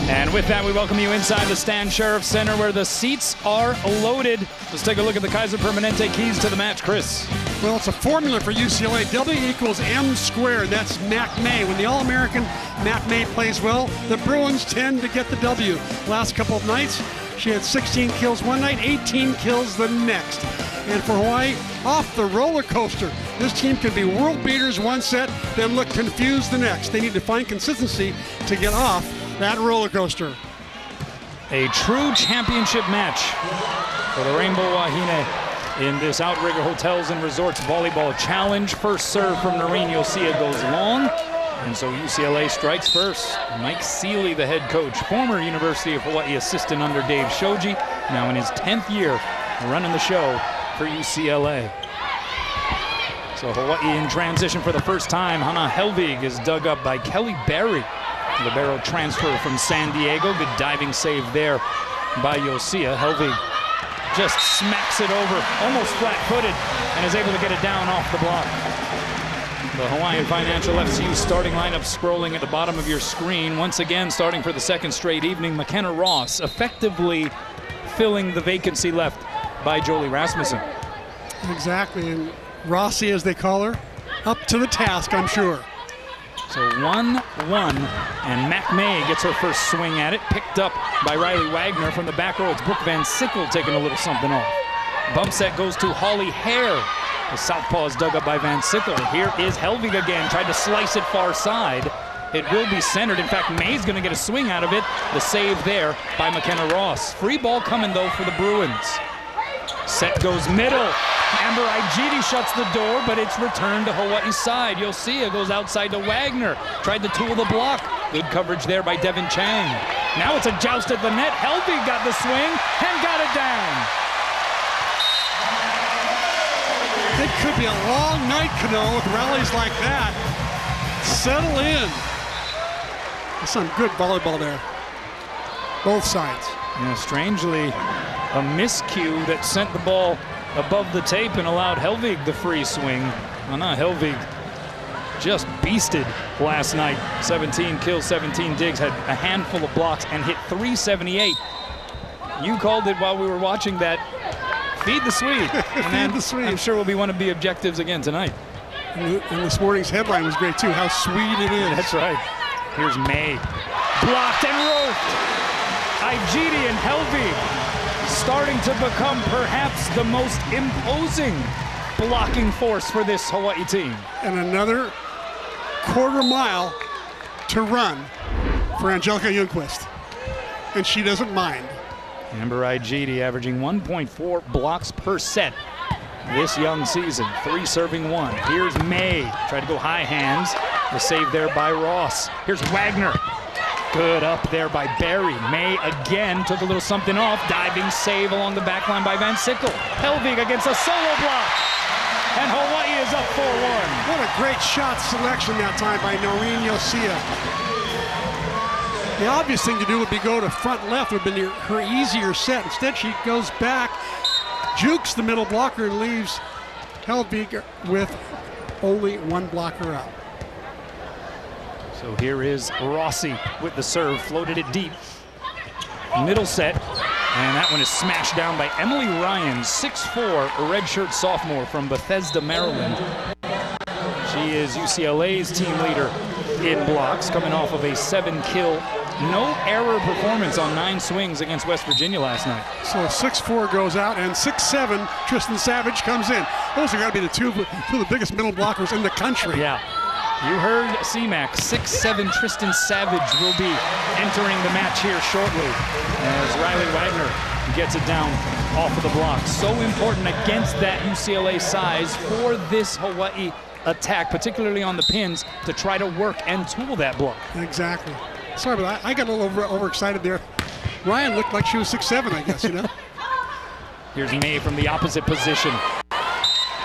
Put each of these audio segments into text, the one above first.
And with that, we welcome you inside the Stan Sheriff Center where the seats are loaded. Let's take a look at the Kaiser Permanente keys to the match, Chris. Well, it's a formula for UCLA. W equals M squared. That's Mac May. When the All-American Mac May plays well, the Bruins tend to get the W. Last couple of nights, she had 16 kills one night, 18 kills the next. And for Hawaii, off the roller coaster. This team can be world beaters one set, then look confused the next. They need to find consistency to get off that roller coaster. A true championship match for the Rainbow Wahine in this Outrigger Hotels and Resorts Volleyball Challenge. First serve from Noreen, you'll see it goes long. And so UCLA strikes first. Mike Seeley, the head coach, former University of Hawaii assistant under Dave Shoji, now in his 10th year running the show for UCLA. So Hawaii in transition for the first time. Hannah Helvig is dug up by Kelly Berry. The Libero transfer from San Diego. Good diving save there by Yosia. Helvig just smacks it over, almost flat-footed, and is able to get it down off the block. The Hawaiian Financial FCU starting lineup scrolling at the bottom of your screen. Once again, starting for the second straight evening, McKenna Ross effectively filling the vacancy left by Jolie Rasmussen. Exactly, and Rossi, as they call her, up to the task, I'm sure. So 1-1, and Mac May gets her first swing at it, picked up by Riley Wagner from the back row. It's Brooke Van Sickle taking a little something off. Bump set goes to Holly Hare. The southpaw is dug up by Van Sickle. Here is Helvig again, tried to slice it far side. It will be centered. In fact, May's going to get a swing out of it. The save there by McKenna Ross. Free ball coming, though, for the Bruins. Set goes middle. Amber Igidi shuts the door, but it's returned to Hawaii's side. Yosia goes outside to Wagner. Tried to tool the block. Good coverage there by Devin Chang. Now it's a joust at the net. Helvig got the swing and got it down. It could be a long night, Kano, with rallies like that. Settle in. There's some good volleyball there. Both sides. Yeah, strangely, a miscue that sent the ball above the tape and allowed Helvig the free swing. Anna Helvig just beasted last night. 17 kills, 17 digs, had a handful of blocks and hit 378. You called it while we were watching that. Feed the Swede. Feed the Swede. I'm sure will be one of the objectives again tonight. And this morning's headline was great too, how sweet it is. That's right. Here's May. Blocked and roped. Igidi and Helvig starting to become perhaps the most imposing blocking force for this Hawaii team. And another quarter mile to run for Angelica Ljungqvist. And she doesn't mind. Amber Igidi averaging 1.4 blocks per set this young season. 3 serving 1. Here's May. Tried to go high hands. The save there by Ross. Here's Wagner. Good up there by Berry. May again took a little something off. Diving save along the back line by Van Sickle. Helvig against a solo block. And Hawaii is up 4-1. What a great shot selection that time by Noreen Yosia. The obvious thing to do would be go to front left, would have been her easier set. Instead, she goes back, jukes the middle blocker, and leaves Helvig with only one blocker up. So here is Rossi with the serve, floated it deep. Middle set, and that one is smashed down by Emily Ryan, 6'4", a redshirt sophomore from Bethesda, Maryland. She is UCLA's team leader in blocks, coming off of a 7-kill, no-error performance on 9 swings against West Virginia last night. So 6'4" goes out, and 6'7", Tristan Savage comes in. Those are got to be the two of the biggest middle blockers in the country. Yeah. You heard CMAC. 6'7" Tristan Savage will be entering the match here shortly as Riley Wagner gets it down off of the block. So important against that UCLA size for this Hawaii attack, particularly on the pins, to try to work and tool that block. Exactly. Sorry, but I got a little overexcited there. Ryan looked like she was 6'7", I guess, you know? Here's May from the opposite position.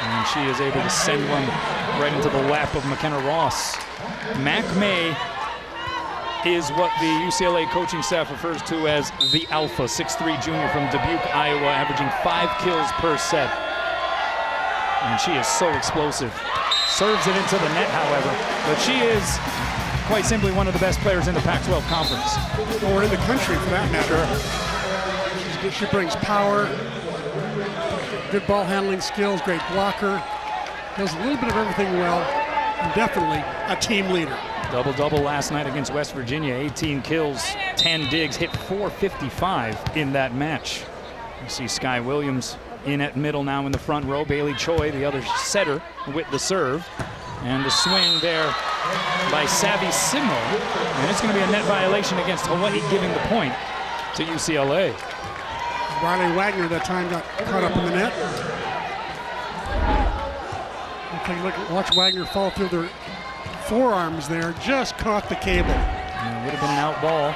And she is able to send one right into the lap of McKenna Ross. Mac May is what the UCLA coaching staff refers to as the Alpha, 6'3" junior from Dubuque, Iowa, averaging 5 kills per set. And she is so explosive. Serves it into the net, however, but she is quite simply one of the best players in the Pac-12 conference. Or in the country, for that matter. She brings power, good ball handling skills, great blocker, does a little bit of everything well, and definitely a team leader. Double-double last night against West Virginia, 18 kills, 10 digs, hit .455 in that match. You see Sky Williams in at middle now in the front row. Bailey Choi, the other setter, with the serve. And the swing there by Savvy Simo. And it's going to be a net violation against Hawaii, giving the point to UCLA. Riley Wagner that time got caught up in the net. Take a look, watch Wagner fall through their forearms there, just caught the cable. And it would have been an out ball.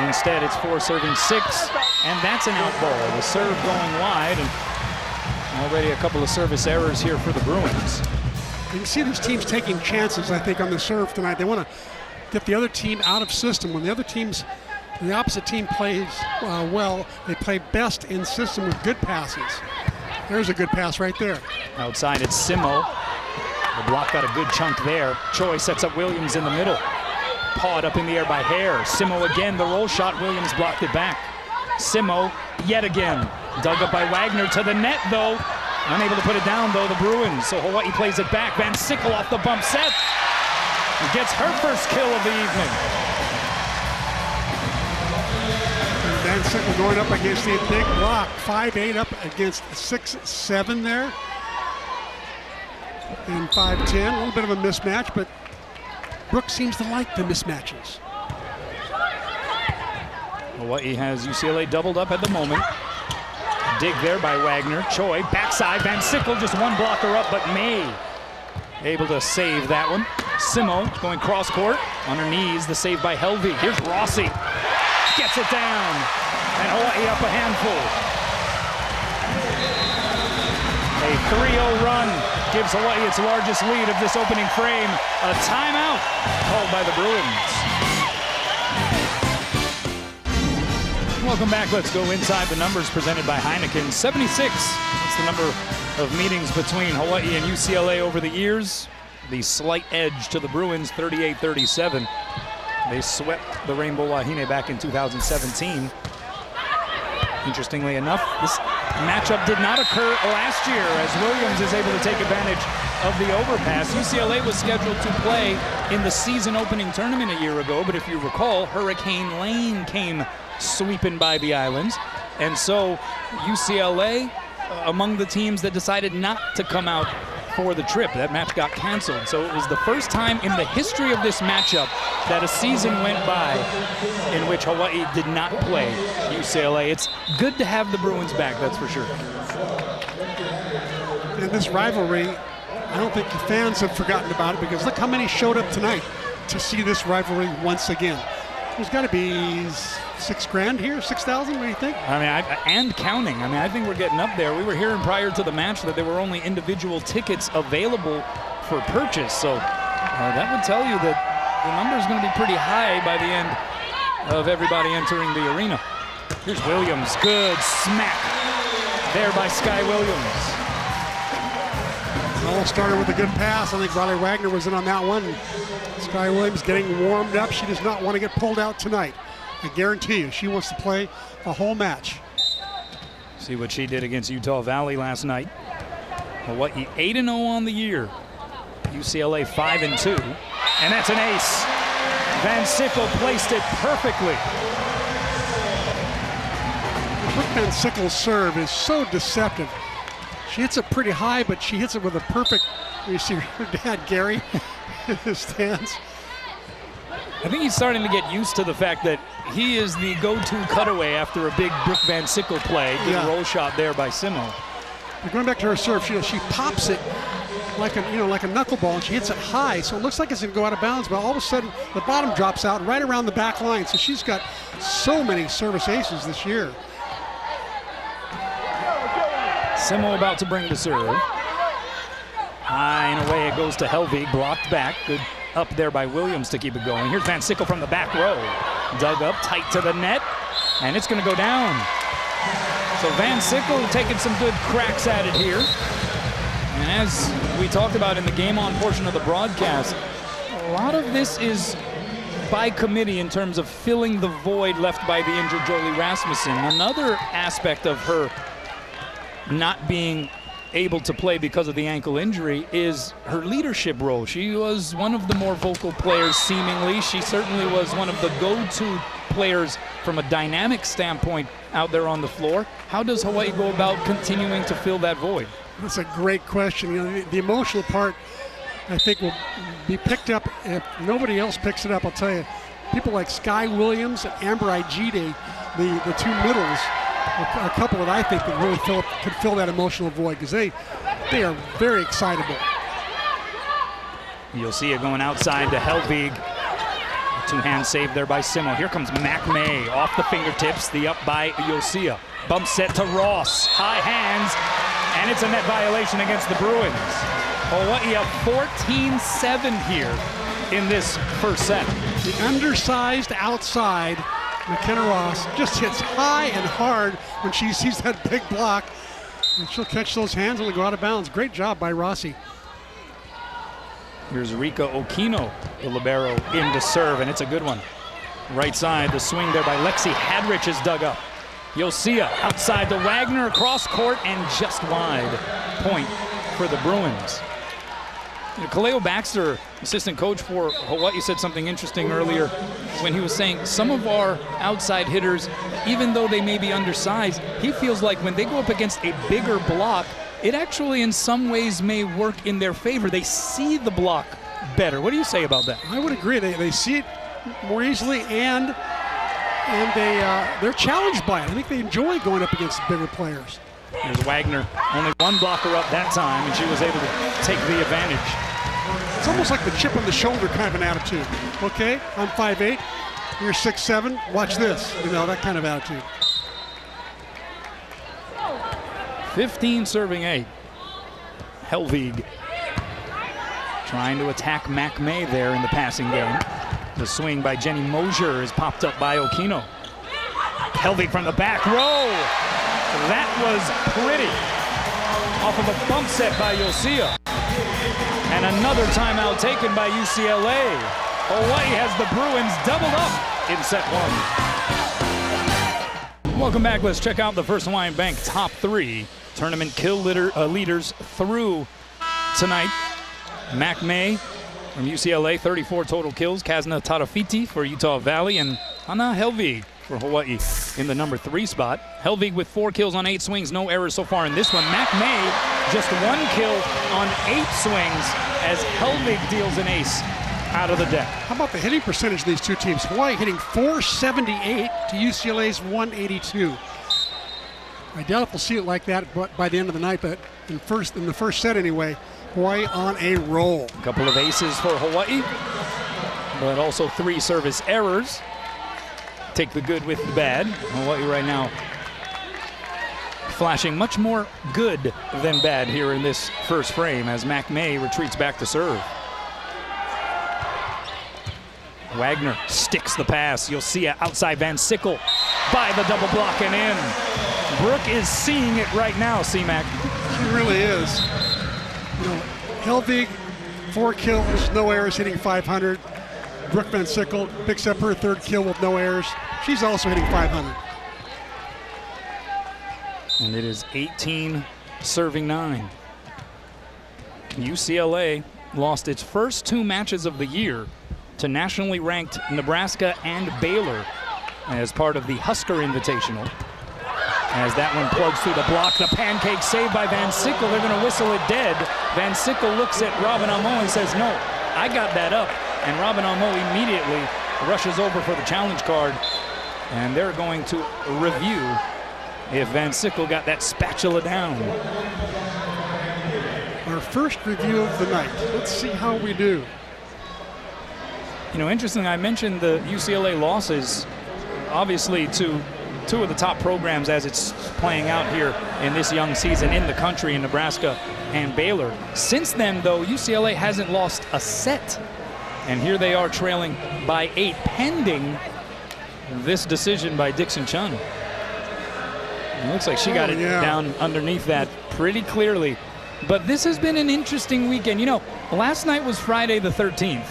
Instead, it's 4 serving 6, and that's an out ball. The serve going wide, and already a couple of service errors here for the Bruins. You can see these teams taking chances, I think, on the serve tonight. They want to get the other team out of system. When the opposite team plays well, they play best in system with good passes. There's a good pass right there. Outside, it's Simo. The block got a good chunk there. Choi sets up Williams in the middle. Pawed up in the air by Hare. Simo again, the roll shot. Williams blocked it back. Simo yet again. Dug up by Wagner to the net, though. Unable to put it down, though, the Bruins. So Hawaii plays it back. Van Sickle off the bump set. And gets her first kill of the evening. And Van Sickle going up against a big block. 5'8" up against 6'7" there. And 5'10", a little bit of a mismatch, but Brooks seems to like the mismatches. Hawaii has UCLA doubled up at the moment. Dig there by Wagner. Choi, backside. Van Sickle just one blocker up, but May able to save that one. Simo going cross court. On her knees, the save by Helvig. Here's Rossi. Gets it down. And Hawaii up a handful. A 3-0 run gives Hawaii its largest lead of this opening frame. A timeout called by the Bruins. Welcome back. Let's go inside the numbers presented by Heineken. 76. That's the number of meetings between Hawaii and UCLA over the years. The slight edge to the Bruins, 38-37. They swept the Rainbow Wahine back in 2017. Interestingly enough, this matchup did not occur last year as Williams is able to take advantage of the overpass. UCLA was scheduled to play in the season opening tournament a year ago, but if you recall, Hurricane Lane came sweeping by the islands. And so UCLA, among the teams that decided not to come out for the trip, that match got canceled. So it was the first time in the history of this matchup that a season went by in which Hawaii did not play UCLA. It's good to have the Bruins back, that's for sure. And this rivalry, I don't think the fans have forgotten about it, because look how many showed up tonight to see this rivalry once again. There's got to be $6,000 here, 6,000. What do you think? I mean, and counting. I mean, I think we're getting up there. We were hearing prior to the match that there were only individual tickets available for purchase. So that would tell you that the number is going to be pretty high by the end of everybody entering the arena. Here's Williams. Good smack there by Sky Williams. It all started with a good pass. I think Riley Wagner was in on that one. Sky Williams getting warmed up. She does not want to get pulled out tonight. I guarantee you, she wants to play a whole match. See what she did against Utah Valley last night. Hawaii 8-0 on the year. UCLA 5-2. And that's an ace. Van Sickle placed it perfectly. Brooke Van Sickle's serve is so deceptive. She hits it pretty high, but she hits it with a perfect, you see her dad, Gary, in the stands. I think he's starting to get used to the fact that he is the go-to cutaway after a big Brooke Van Sickle play. Good roll shot there by Simo. But going back to her serve, she pops it like a knuckleball, and she hits it high, so it looks like it's going to go out of bounds. But all of a sudden, the bottom drops out right around the back line. So she's got so many service aces this year. Simo about to bring the serve. High and away it goes to Helvig, blocked back. Good up there by Williams to keep it going. Here's Van Sickle from the back row. Dug up, tight to the net, and it's going to go down. So Van Sickle taking some good cracks at it here. And as we talked about in the game on portion of the broadcast, a lot of this is by committee in terms of filling the void left by the injured Jolie Rasmussen. Another aspect of her not being able to play because of the ankle injury is her leadership role. She was one of the more vocal players, seemingly. She certainly was one of the go-to players from a dynamic standpoint out there on the floor. How does Hawaii go about continuing to fill that void? That's a great question. You know, the emotional part, I think, will be picked up if nobody else picks it up. I'll tell you, people like Sky Williams and Amber Igide, the two middles, a couple that I think that really could fill that emotional void, because they are very excitable. You'll see it going outside to Helvig. Two-hand save there by Simo. Here comes Mac May off the fingertips. The up by Yosia. Bump set to Ross. High hands, and it's a net violation against the Bruins. Hawaii up 14-7 here in this first set. The undersized outside, McKenna Ross, just hits high and hard when she sees that big block, and she'll catch those hands when they go out of bounds. Great job by Rossi. Here's Rika Okino, the libero, in to serve, and it's a good one. Right side, the swing there by Lexi Hadrich is dug up. Yosia outside to Wagner, across court, and just wide. Point for the Bruins. Kaleo Baxter, assistant coach for Hawaii, said something interesting earlier when he was saying some of our outside hitters, even though they may be undersized, he feels like when they go up against a bigger block, it actually in some ways may work in their favor. They see the block better. What do you say about that? I would agree. They see it more easily, and they're challenged by it. I think they enjoy going up against bigger players. There's Wagner, only one blocker up that time, and she was able to take the advantage. It's almost like the chip on the shoulder kind of an attitude. Okay, I'm 5'8", you're 6'7", watch this. You know, that kind of attitude. 15 serving 8. Helvig trying to attack Mac May there in the passing game. The swing by Jenny Mosier is popped up by Okino. Helvig from the back row. That was pretty. Off of a bump set by Yosia. And another timeout taken by UCLA. Hawaii has the Bruins doubled up in set 1. Welcome back. Let's check out the First Hawaiian Bank top 3 tournament kill leaders through tonight. Mac May from UCLA, 34 total kills. Kazna Tarafiti for Utah Valley, and Hana Helvig for Hawaii in the number 3 spot. Helvig with 4 kills on 8 swings, no errors so far in this one. Mac May just 1 kill on 8 swings as Helvig deals an ace out of the deck. How about the hitting percentage of these two teams? Hawaii hitting .478 to UCLA's .182. I doubt if we'll see it like that by the end of the night, but in the first set anyway, Hawaii on a roll. A couple of aces for Hawaii, but also 3 service errors. Take the good with the bad. Hawaii right now flashing much more good than bad here in this first frame as Mac May retreats back to serve. Wagner sticks the pass. You'll see it outside Van Sickle by the double block and in. Brooke is seeing it right now, C-Mac. She really is. You know, Helvig, 4 kills, no errors, hitting .500. Brooke Van Sickle picks up her 3rd kill with no errors. She's also hitting .500. And it is 18 serving 9. UCLA lost its first 2 matches of the year to nationally ranked Nebraska and Baylor as part of the Husker Invitational. As that one plugs through the block, the pancake save by Van Sickle. They're going to whistle it dead. Van Sickle looks at Robin Amo and says, no, I got that up. And Robin Amo immediately rushes over for the challenge card. And they're going to review if Van Sickle got that spatula down. Our first review of the night. Let's see how we do. You know, interesting, I mentioned the UCLA losses, obviously, to 2 of the top programs as it's playing out here in this young season in the country in Nebraska and Baylor. Since then, though, UCLA hasn't lost a set. And here they are trailing by 8, pending this decision by Dixon Chun. It looks like she got it down underneath that pretty clearly. But this has been an interesting weekend. You know, last night was Friday the 13th.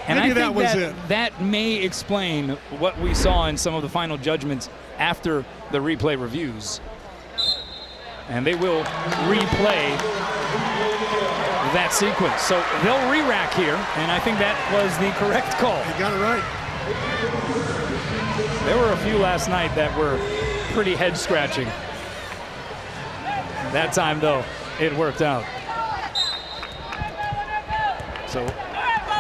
And maybe I think that was it. That may explain what we saw in some of the final judgments after the replay reviews. And they will replay that sequence. So they'll re-rack here, and I think that was the correct call. You got it right. There were a few last night that were pretty head-scratching. That time, though, it worked out. So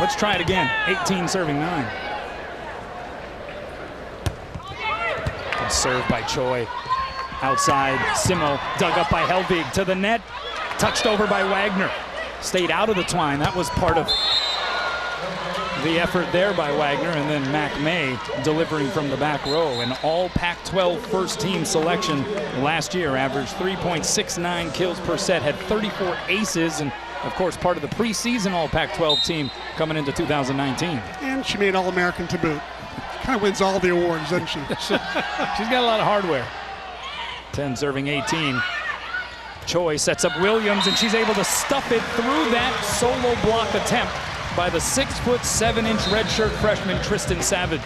let's try it again. 18 serving 9. Good serve by Choi. Outside, Simo dug up by Helvig to the net. Touched over by Wagner. Stayed out of the twine. That was part of the effort there by Wagner. And then Mac May delivering from the back row. An all Pac-12 first team selection last year. Averaged 3.69 kills per set. Had 34 aces. And of course, part of the preseason all Pac-12 team coming into 2019. And she made All-American to boot. Kind of wins all the awards, doesn't she? She's got a lot of hardware. 10 serving 18. Choi sets up Williams, and she's able to stuff it through that solo block attempt by the 6'7" redshirt freshman Tristan Savage.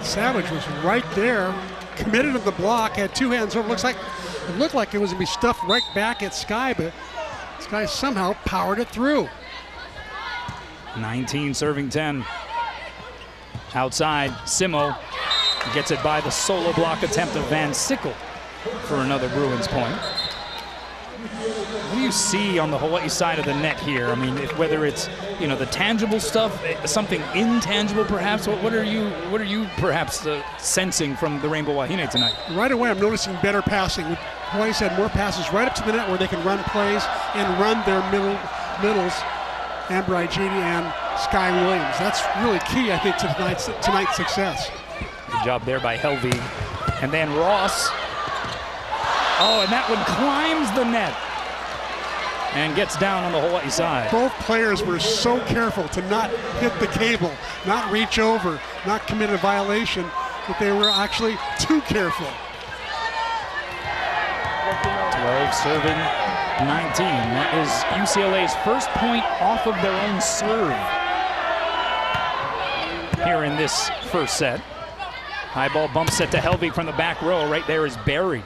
Savage was right there, committed to the block, had two hands over. It looked like it was going to be stuffed right back at Sky, but Sky somehow powered it through. 19 serving 10. Outside, Simo gets it by the solo block attempt of Van Sickle for another Bruins point. What do you see on the Hawaii side of the net here? I mean, whether it's, you know, the tangible stuff, something intangible perhaps. What are you perhaps sensing from the Rainbow Wahine tonight? Right away, I'm noticing better passing. Hawaii's had more passes right up to the net where they can run plays and run their middles. Amber Igidi and Sky Williams. That's really key, I think, to tonight's success. Good job there by Helvig. And then Ross. Oh, and that one climbs the net and gets down on the Hawaii side. Both players were so careful to not hit the cable, not reach over, not commit a violation, that they were actually too careful. 12 serving 19. That is UCLA's first point off of their own serve here in this first set. High ball bump set to Helvig from the back row. Right there is Barry.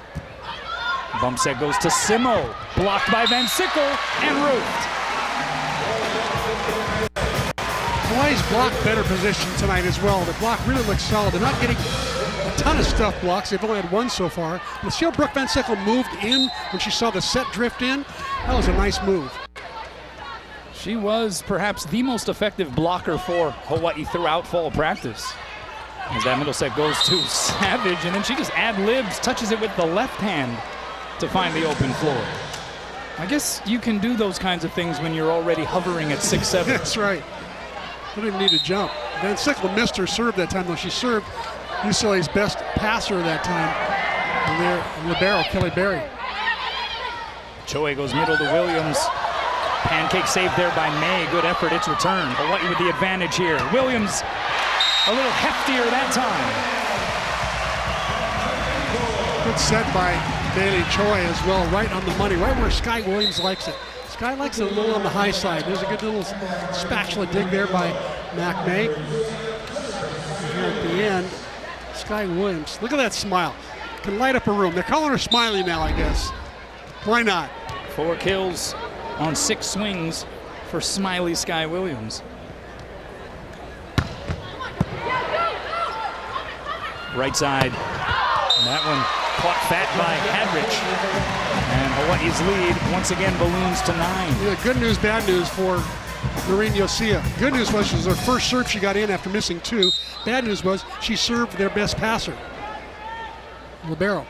Bump set goes to Simo. Blocked by Van Sickle and roofed. Hawaii's blocked better position tonight as well. The block really looks solid. They're not getting a ton of stuff blocks. They've only had one so far. But see how Brooke Van Sickle moved in when she saw the set drift in? That was a nice move. She was perhaps the most effective blocker for Hawaii throughout fall practice. As that middle set goes to Savage, and then she just ad-libs, touches it with the left hand to find the open floor. I guess you can do those kinds of things when you're already hovering at 6'7". That's right. Didn't even need to jump. Van Sickle missed her serve that time, though. She served UCLA's best passer that time. And there, libero, Kelly Berry. Choi goes middle to Williams. Pancake saved there by May. Good effort. It's returned. Hawaii with the advantage here. Williams a little heftier that time. Good set by Bailey Choi as well, right on the money, right where Sky Williams likes it. Sky likes it a little on the high side. There's a good little spatula dig there by Mac May. And here at the end, Sky Williams, look at that smile. Can light up a room. They're calling her Smiley now, I guess. Why not? 4 kills on 6 swings for Smiley Sky Williams. Right side, and that one caught fat by Hadrich. And Hawaii's lead once again balloons to 9. Yeah, good news, bad news for Noreen Yosia. Good news was it was her first serve she got in after missing 2. Bad news was she served their best passer, libero.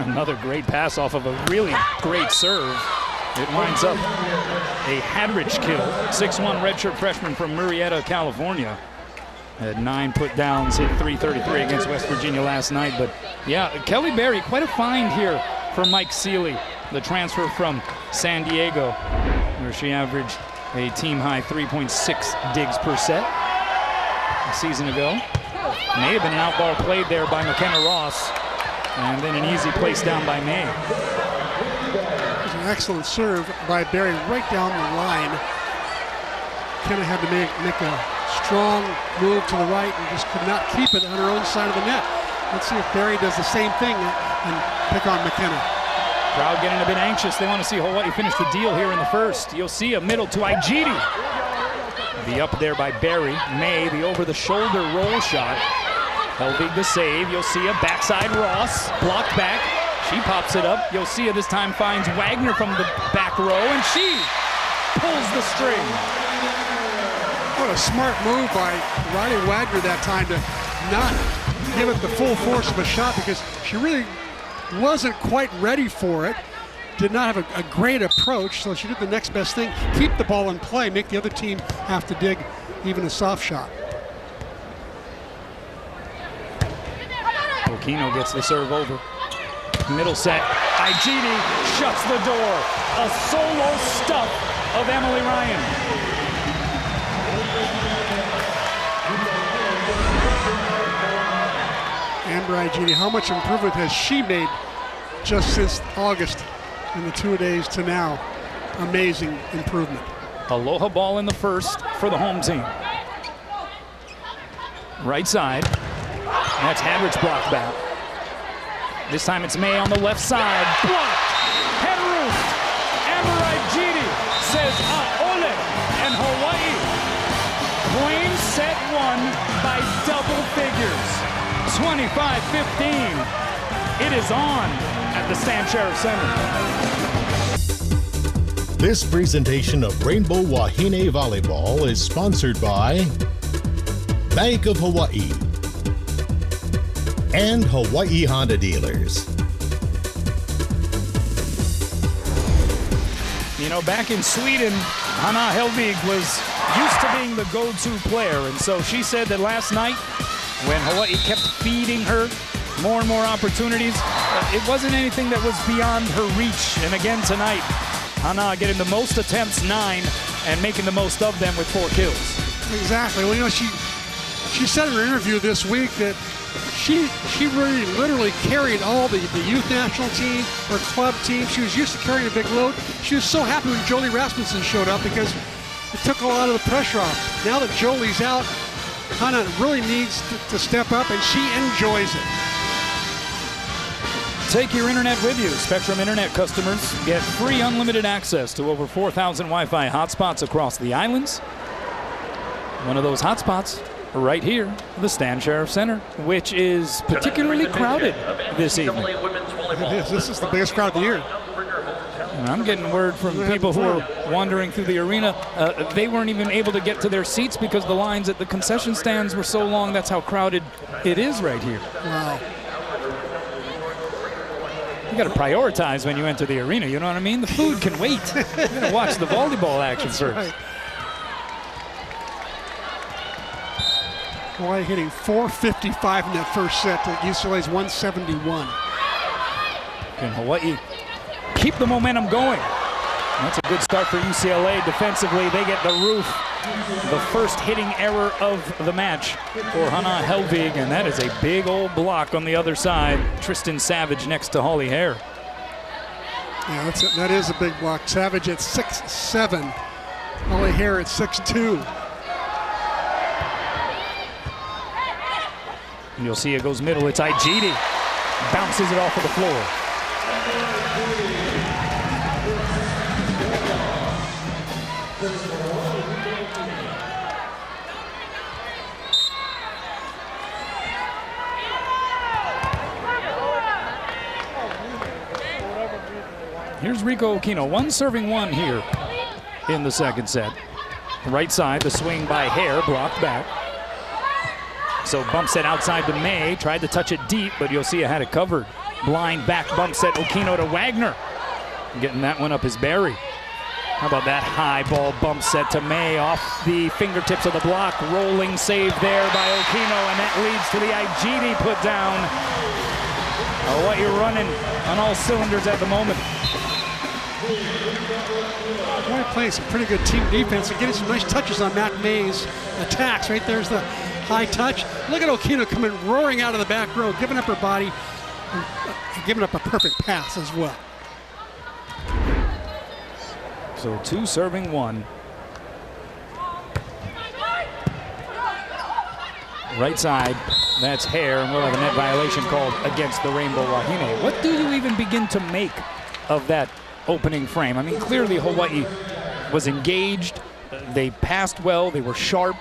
Another great pass off of a really great serve. It winds up a Hadrich kill. 6'1" redshirt freshman from Murrieta, California. Had 9 put downs, hit .333 against West Virginia last night. But yeah, Kelly Berry, quite a find here for Mike Seeley, the transfer from San Diego, where she averaged a team high 3.6 digs per set a season ago. May have been an out ball played there by McKenna Ross, and then an easy place down by May. excellent serve by Barry right down the line. Kind of had to make a strong move to the right and just could not keep it on her own side of the net. Let's see if Barry does the same thing and pick on McKenna. Crowd getting a bit anxious. They want to see Hawaii finish the deal here in the first. You'll see a middle to Igidi. Be up there by Barry. May, the over-the-shoulder roll shot. Helvig the save. You'll see a backside Ross. Blocked back. She pops it up. You'll see this time finds Wagner from the back row, and she pulls the string. What a smart move by Riley Wagner that time to not give it the full force of a shot, because she really wasn't quite ready for it. Did not have a great approach, so she did the next best thing. Keep the ball in play, make the other team have to dig even a soft shot. Okino gets the serve over. Middle set. Igidi shuts the door. A solo stuff of Emily Ryan. Amber Igidi, how much improvement has she made just since August in the 2 days to now? Amazing improvement. Aloha ball in the first for the home team. Right side. That's Hadrich blocked back. This time it's May on the left side. Blocked. Head roof. Amber Igidi says ole. And Hawaii claims set one by double figures. 25-15. It is on at the Stan Sheriff Center. This presentation of Rainbow Wahine Volleyball is sponsored by Bank of Hawaii and Hawaii Honda Dealers. You know, back in Sweden, Hanna Helvig was used to being the go-to player, and so she said that last night, when Hawaii kept feeding her more and more opportunities, it wasn't anything that was beyond her reach. And again tonight, Hana getting the most attempts, 9, and making the most of them with 4 kills. Exactly. Well, you know, she said in her interview this week that she really literally carried all the youth national team, her club team. She was used to carrying a big load. She was so happy when Jolie Rasmussen showed up because it took a lot of the pressure off. Now that Jolie's out, Hana really needs to step up, and she enjoys it. Take your internet with you. Spectrum Internet customers get free unlimited access to over 4,000 Wi-Fi hotspots across the islands. One of those hotspots right here, the Stan Sheriff Center, which is particularly crowded this evening. It is. This is the biggest crowd of the year. And I'm getting word from people who are wandering through the arena. They weren't even able to get to their seats because the lines at the concession stands were so long. That's how crowded it is right here. Wow. You got to prioritize when you enter the arena, you know what I mean? The food can wait. You got to watch the volleyball action first. Right. Hawaii hitting 455 in that first set to UCLA's 171. Can Hawaii keep the momentum going? That's a good start for UCLA. Defensively, they get the roof. The first hitting error of the match for Hana Helvig, and that is a big old block on the other side. Tristan Savage next to Holly Hare. Yeah, that is a big block. Savage at 6'7". Holly Hare at 6'2". And you'll see it goes middle. It's Igidi. Bounces it off of the floor. Here's Rico Okino, 1-serving-1 here in the second set. Right side, the swing by Hare, blocked back. So bump set outside to May, tried to touch it deep, but you'll see it had it covered. Blind back bump set, Okino to Wagner. Getting that one up is Barry. How about that high ball bump set to May off the fingertips of the block. Rolling save there by Okino, and that leads to the Igidi put down. What you're running on all cylinders at the moment. Hawaii playing some pretty good team defense and getting some nice touches on Mac May's attacks. Right there's the high touch. Look at Okino coming roaring out of the back row, giving up her body, and giving up a perfect pass as well. So 2 serving 1. Right side, that's Hare, and we'll have a net violation called against the Rainbow Wahine. What do you even begin to make of that opening frame? I mean, clearly Hawaii was engaged. They passed well. They were sharp.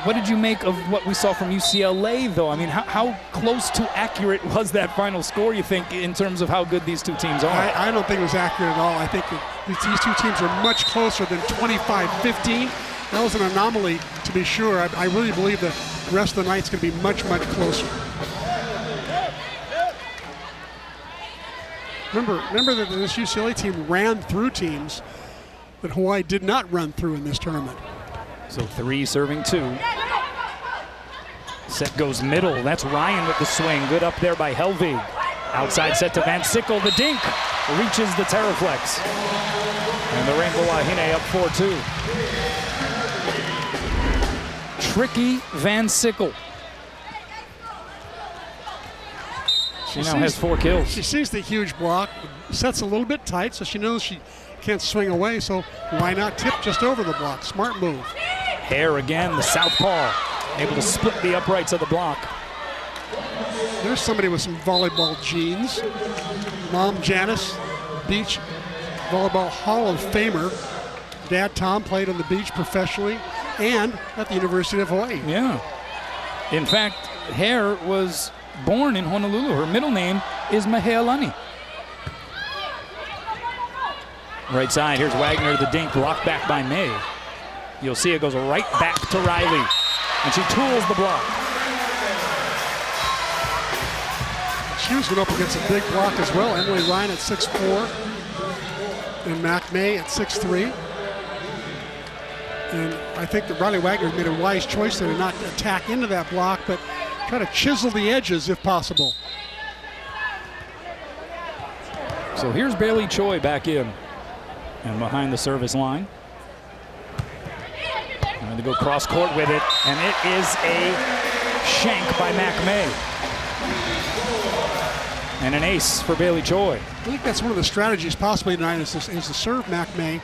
What did you make of what we saw from UCLA, though? I mean, how close to accurate was that final score, you think, in terms of how good these two teams are? I don't think it was accurate at all. I think that these two teams are much closer than 25-15. That was an anomaly, to be sure. I really believe the rest of the night's going to be much, much closer. Remember that this UCLA team ran through teams that Hawaii did not run through in this tournament. So 3 serving 2. Set goes middle. That's Ryan with the swing. Good up there by Helvig. Outside set to Van Sickle. The dink reaches the Terraflex. And the Rainbow Wahine up 4-2. Tricky Van Sickle. She now has 4 kills. She sees the huge block. Set's a little bit tight, so she knows she can't swing away, so why not tip just over the block? Smart move. Hare again, the southpaw, able to split the uprights of the block. There's somebody with some volleyball genes. Mom Janice, beach volleyball Hall of Famer. Dad Tom played on the beach professionally and at the University of Hawaii. Yeah. In fact, Hare was born in Honolulu. Her middle name is Mahealani. Right side, here's Wagner, the dink, blocked back by May. You'll see it goes right back to Riley, and she tools the block. She was going up against a big block as well. Emily Ryan at 6'4", and Mac May at 6'3". And I think that Riley Wagner made a wise choice there to not attack into that block, but try to chisel the edges if possible. So here's Bailey Choi back in and behind the service line. Going to go cross court with it, and it is a shank by Mac May. And an ace for Bailey Choi. I think that's one of the strategies possibly tonight is to serve Mac May,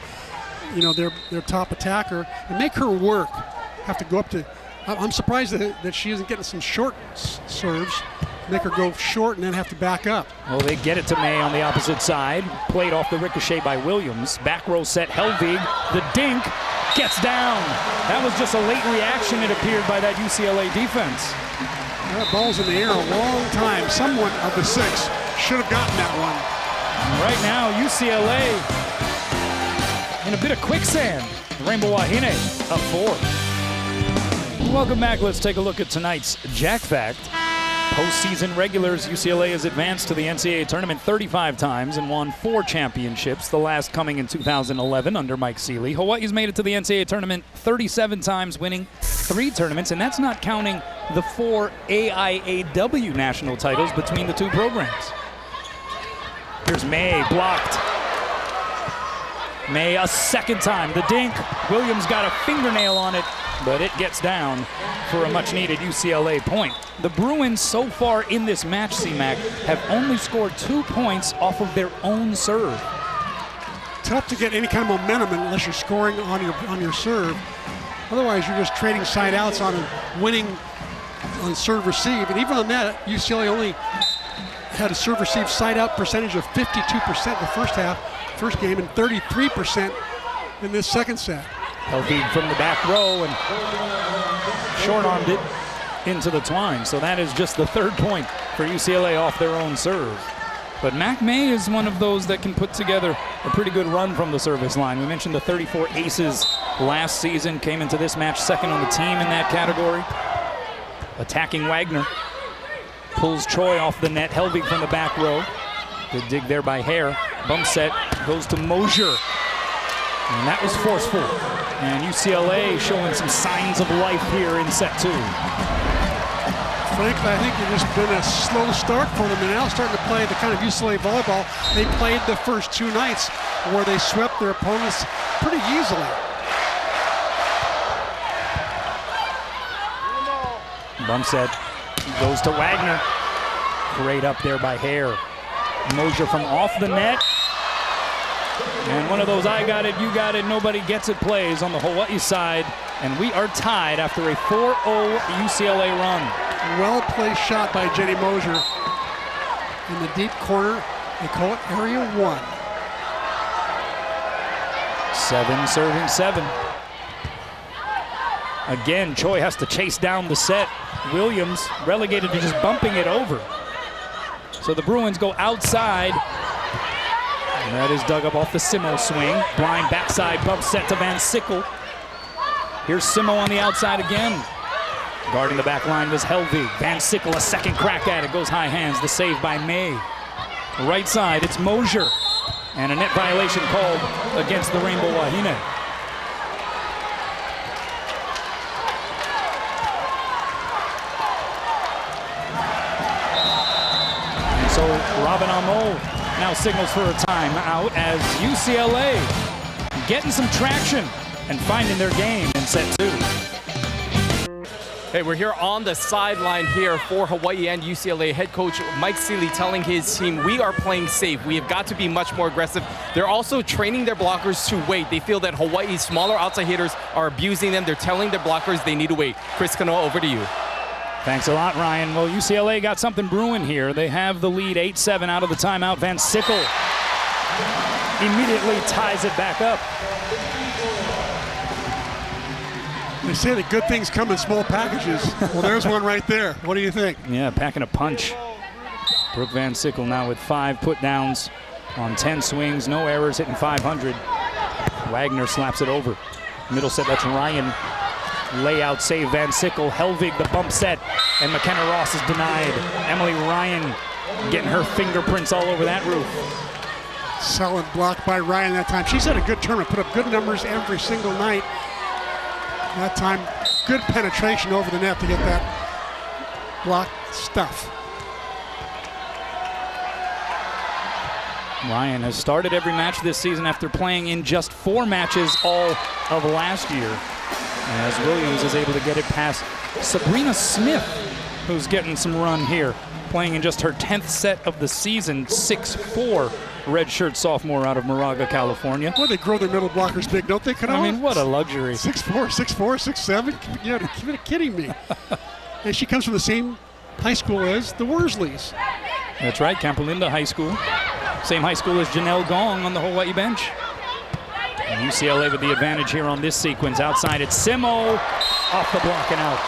you know, their top attacker, and make her work. Have to go up to, I'm surprised that she isn't getting some short serves. Make her go short and then have to back up. Well, they get it to May on the opposite side. Played off the ricochet by Williams. Back row set, Helvig. The dink gets down. That was just a late reaction, it appeared, by that UCLA defense. That ball's in the air a long time. Someone of the 6 should have gotten that one. And right now, UCLA in a bit of quicksand. The Rainbow Wahine up 4. Welcome back. Let's take a look at tonight's Jack Fact. Postseason regulars, UCLA has advanced to the NCAA tournament 35 times and won 4 championships, the last coming in 2011 under Mike Seeley. Hawaii's made it to the NCAA tournament 37 times, winning 3 tournaments, and that's not counting the 4 AIAW national titles between the 2 programs. Here's May, blocked. May a second time. The dink, Williams got a fingernail on it, but it gets down for a much-needed UCLA point. The Bruins so far in this match, C-Mac, have only scored 2 points off of their own serve. Tough to get any kind of momentum unless you're scoring on your serve. Otherwise, you're just trading side outs on winning on serve receive. And even on that, UCLA only had a serve receive side out percentage of 52% the first game, and 33% in this second set. Helvig from the back row and short-armed it into the twine. So that is just the 3rd point for UCLA off their own serve. But Mac May is one of those that can put together a pretty good run from the service line. We mentioned the 34 aces last season, came into this match 2nd on the team in that category. Attacking Wagner. Pulls Choi off the net. Helvig from the back row. Good dig there by Hare. Bump set goes to Mosier. And that was forceful. And UCLA showing some signs of life here in set 2. Frankly, I think it's just been a slow start for them. And now starting to play the kind of UCLA volleyball they played the first 2 nights, where they swept their opponents pretty easily. Bump set goes to Wagner. Great up there by Hare. Mosier from off the net. And one of those I got it, you got it, nobody gets it plays on the Hawaii side. And we are tied after a 4-0 UCLA run. Well-placed shot by Jenny Mosier. In the deep corner, they call it Area 1. 7 serving 7. Again, Choi has to chase down the set. Williams relegated to just bumping it over. So the Bruins go outside. And that is dug up off the Simo swing. Blind backside bump set to Van Sickle. Here's Simo on the outside again. Guarding the back line was Helvig. Van Sickle, a second crack at it. Goes high hands. The save by May. Right side, it's Mosier. And a net violation called against the Rainbow Wahine. And so Robin Amo now signals for a timeout as UCLA getting some traction and finding their game in set 2. Hey, we're here on the sideline here for Hawaii and UCLA. Head coach Mike Seeley telling his team, we are playing safe. We have got to be much more aggressive. They're also training their blockers to wait. They feel that Hawaii's smaller outside hitters are abusing them. They're telling their blockers they need to wait. Chris Kanoa, over to you. Thanks a lot, Ryan. Well, UCLA got something brewing here. They have the lead 8-7 out of the timeout. Van Sickle immediately ties it back up. They say that good things come in small packages. Well, there's one right there. What do you think? Yeah, packing a punch. Brooke Van Sickle now with 5 put downs on 10 swings, no errors, hitting .500. Wagner slaps it over. Middle set, that's Ryan. Layout save, Van Sickle. Helvig, the bump set, and McKenna Ross is denied. Emily Ryan getting her fingerprints all over that roof. Solid block by Ryan that time. She's had a good tournament, put up good numbers every single night. That time, good penetration over the net to get that block stuff. Ryan has started every match this season after playing in just 4 matches all of last year. As Williams is able to get it past Sabrina Smith, who's getting some run here, playing in just her 10th set of the season, 6'4", redshirt sophomore out of Moraga, California. Well, they grow their middle blockers big, don't they, Kanoa? I mean, what a luxury. 6'4", 6'7"? You're kidding me. And she comes from the same high school as the Worsleys. That's right, Campolinda High School. Same high school as Janelle Gong on the Hawaii bench. And UCLA with the advantage here on this sequence. Outside, it's Simo off the block and out.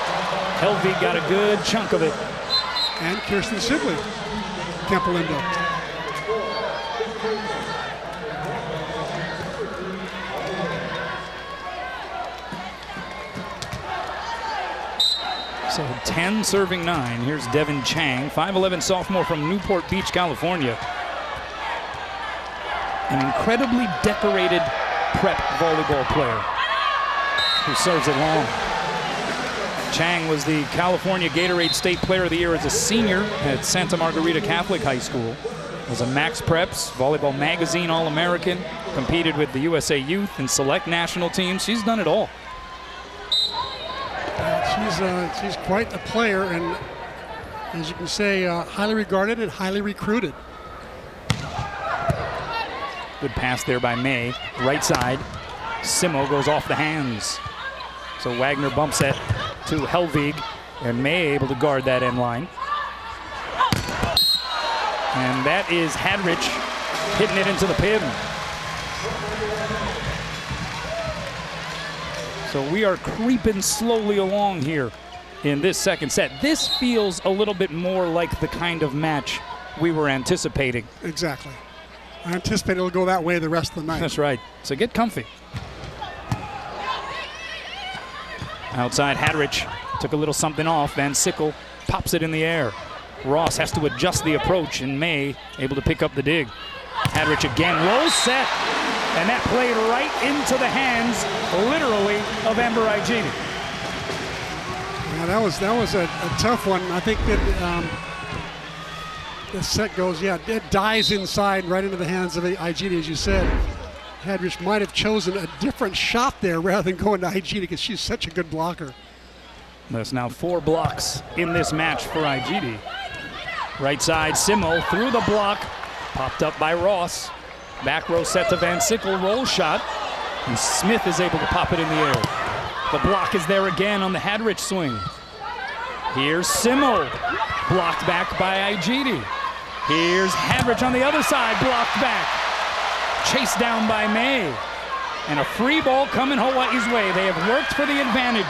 Helvig got a good chunk of it. And Kirsten Sibley, Campolinda. So 10 serving 9. Here's Devin Chang, 5'11" sophomore from Newport Beach, California. An incredibly decorated prep volleyball player who serves it long. Chang was the California Gatorade State Player of the Year as a senior at Santa Margarita Catholic High School. Was a Max Preps, Volleyball Magazine All-American, competed with the USA Youth and select national teams. She's done it all. She's quite a player, and as you can say, highly regarded and highly recruited. Good pass there by May. Right side, Simo goes off the hands. So Wagner bumps it to Helvig, and May able to guard that end line. And that is Hadrich hitting it into the pin. So we are creeping slowly along here in this second set. This feels a little bit more like the kind of match we were anticipating. Exactly. I anticipate it'll go that way the rest of the night. That's right. So get comfy. Outside, Hadrich took a little something off. Van Sickle pops it in the air. Ross has to adjust the approach, and May able to pick up the dig. Hadrich again, low set, and that played right into the hands, literally, of Amber Igini. Yeah, that was a tough one. I think that the set goes, it dies inside right into the hands of Igini, as you said. Hadrich might have chosen a different shot there rather than going to Igini because she's such a good blocker. There's now 4 blocks in this match for Igini. Right side, Simo through the block, popped up by Ross. Back row set to Van Sickle, roll shot. And Smith is able to pop it in the air. The block is there again on the Hadrich swing. Here's Simo, blocked back by Igidi. Here's Hadrich on the other side, blocked back. Chased down by May. And a free ball coming Hawaii's way. They have worked for the advantage.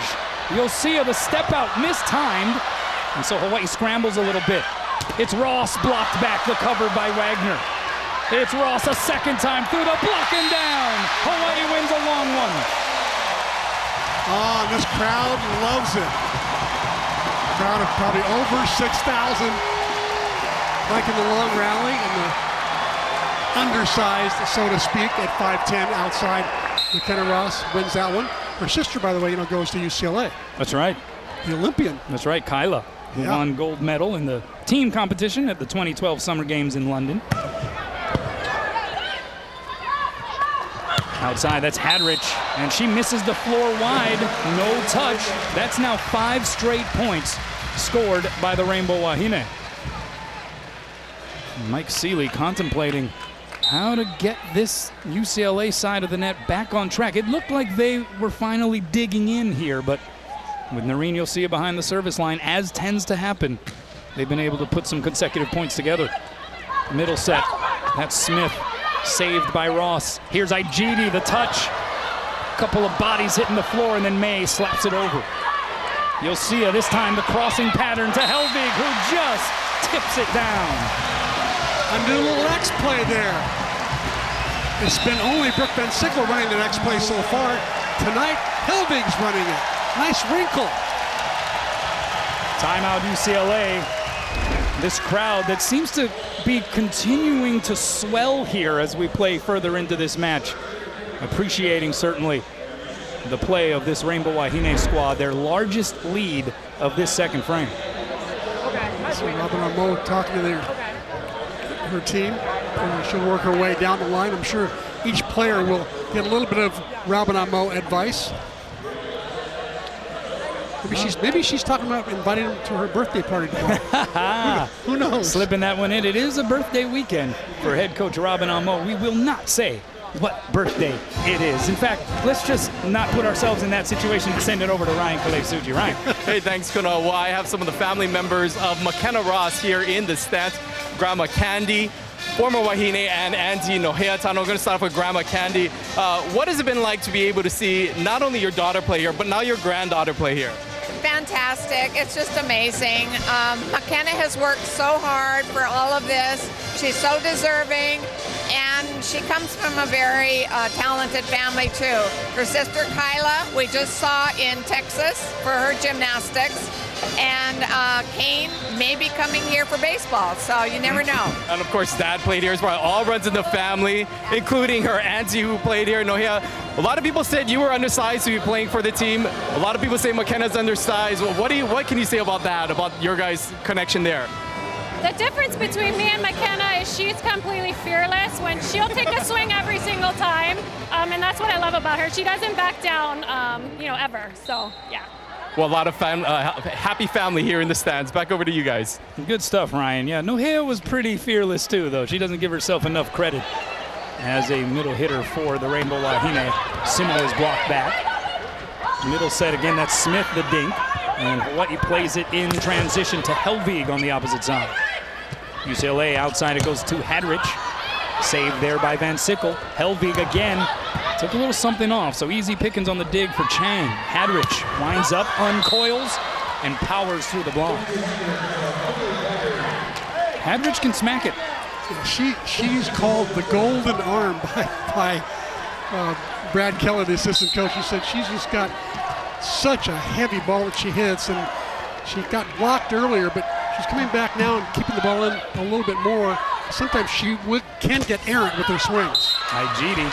You'll see the step out mistimed. And so Hawaii scrambles a little bit. It's Ross blocked back, the cover by Wagner. It's Ross a second time through the block and down. Hawaii wins a long one. Oh, and this crowd loves it. Crowd of probably over 6,000. Like in the long rally and the undersized, so to speak, at 5'10" outside. McKenna Ross wins that one. Her sister, by the way, goes to UCLA. That's right. The Olympian. That's right, Kyla, who won gold medal in the team competition at the 2012 Summer Games in London. Outside, that's Hadrich, and she misses the floor wide. No touch. That's now 5 straight points scored by the Rainbow Wahine. Mike Seeley contemplating how to get this UCLA side of the net back on track. It looked like they were finally digging in here, but with Noreen Yosia behind the service line, as tends to happen, they've been able to put some consecutive points together. Middle set, that's Smith, saved by Ross. Here's Igidi, the touch. A couple of bodies hitting the floor, and then May slaps it over. Yosia, this time the crossing pattern to Helvig, who just tips it down. Under a little X play there. It's been only Brooke Van Sickle running the X play so far. Tonight, Helvig's running it. Nice wrinkle. Timeout UCLA. This crowd that seems to be continuing to swell here as we play further into this match. Appreciating certainly the play of this Rainbow Wahine squad, their largest lead of this second frame. So Robin Armo talking to her team, and she'll work her way down the line. I'm sure each player will get a little bit of Robin Armo advice. Maybe she's talking about inviting him to her birthday party tomorrow. Who knows? Slipping that one in. It is a birthday weekend for head coach Robin Armo. We will not say what birthday it is. In fact, let's just not put ourselves in that situation and send it over to Ryan Kalei-Suji. Ryan. Hey, thanks, Kuno. Well, I have some of the family members of McKenna Ross here in the stands. Grandma Candy, former Wahine, and Auntie Nohea-tan. We're going to start off with Grandma Candy. What has it been like to be able to see not only your daughter play here, but now your granddaughter play here? Fantastic. It's just amazing. McKenna has worked so hard for all of this. She's so deserving, and she comes from a very talented family too. Her sister Kyla, we just saw in Texas for her gymnastics, and Kane may be coming here for baseball, so you never know. And of course, Dad played here as well. All runs in the family, including her auntie who played here, Nohea. A lot of people said you were undersized to be playing for the team. A lot of people say McKenna's undersized. Well, what can you say about that, about your guys' connection there? The difference between me and McKenna is she's completely fearless. When she'll take a swing every single time, and that's what I love about her. She doesn't back down, ever. So, yeah. Well, a lot of happy family here in the stands. Back over to you guys. Good stuff, Ryan. Yeah, Nohea was pretty fearless too, though. She doesn't give herself enough credit as a middle hitter for the Rainbow Wahine. Simo is blocked back. Middle set again, that's Smith, the dink. And Hawaii plays it in transition to Helvig on the opposite side. UCLA outside, it goes to Hadrich. Saved there by Van Sickle. Helvig again. Took a little something off, so easy pickings on the dig for Chang. Hadrich winds up, uncoils, and powers through the block. Hadrich can smack it. She's called the golden arm by Brad Keller, the assistant coach. He said she's just got such a heavy ball that she hits, and she got blocked earlier, but she's coming back now and keeping the ball in a little bit more. Sometimes she can get errant with her swings. Igidi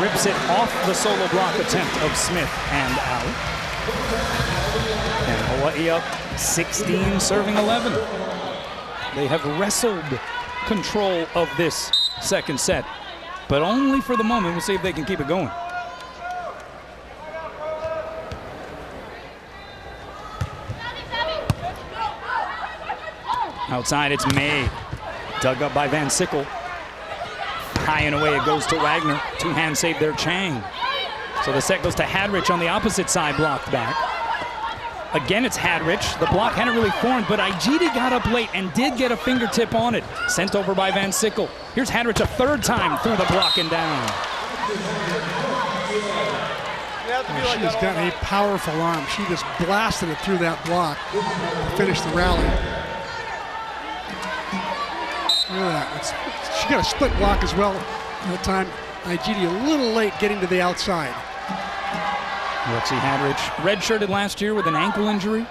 rips it off the solo block attempt of Smith and out. And Hawaii up 16, serving 11. They have wrestled control of this second set, but only for the moment. We'll see if they can keep it going. Outside, it's May. Dug up by Van Sickle. High and away it goes to Wagner. Two-hand save there, Chang. So the set goes to Hadrich on the opposite side, blocked back. Again, it's Hadrich. The block hadn't really formed, but Igidi got up late and did get a fingertip on it. Sent over by Van Sickle. Here's Hadrich a third time through the block and down. She has got a powerful arm. She just blasted it through that block to finish the rally. Look at that. She got a split block as well at the time. Igidi a little late getting to the outside. Lexi Hadrich, redshirted last year with an ankle injury.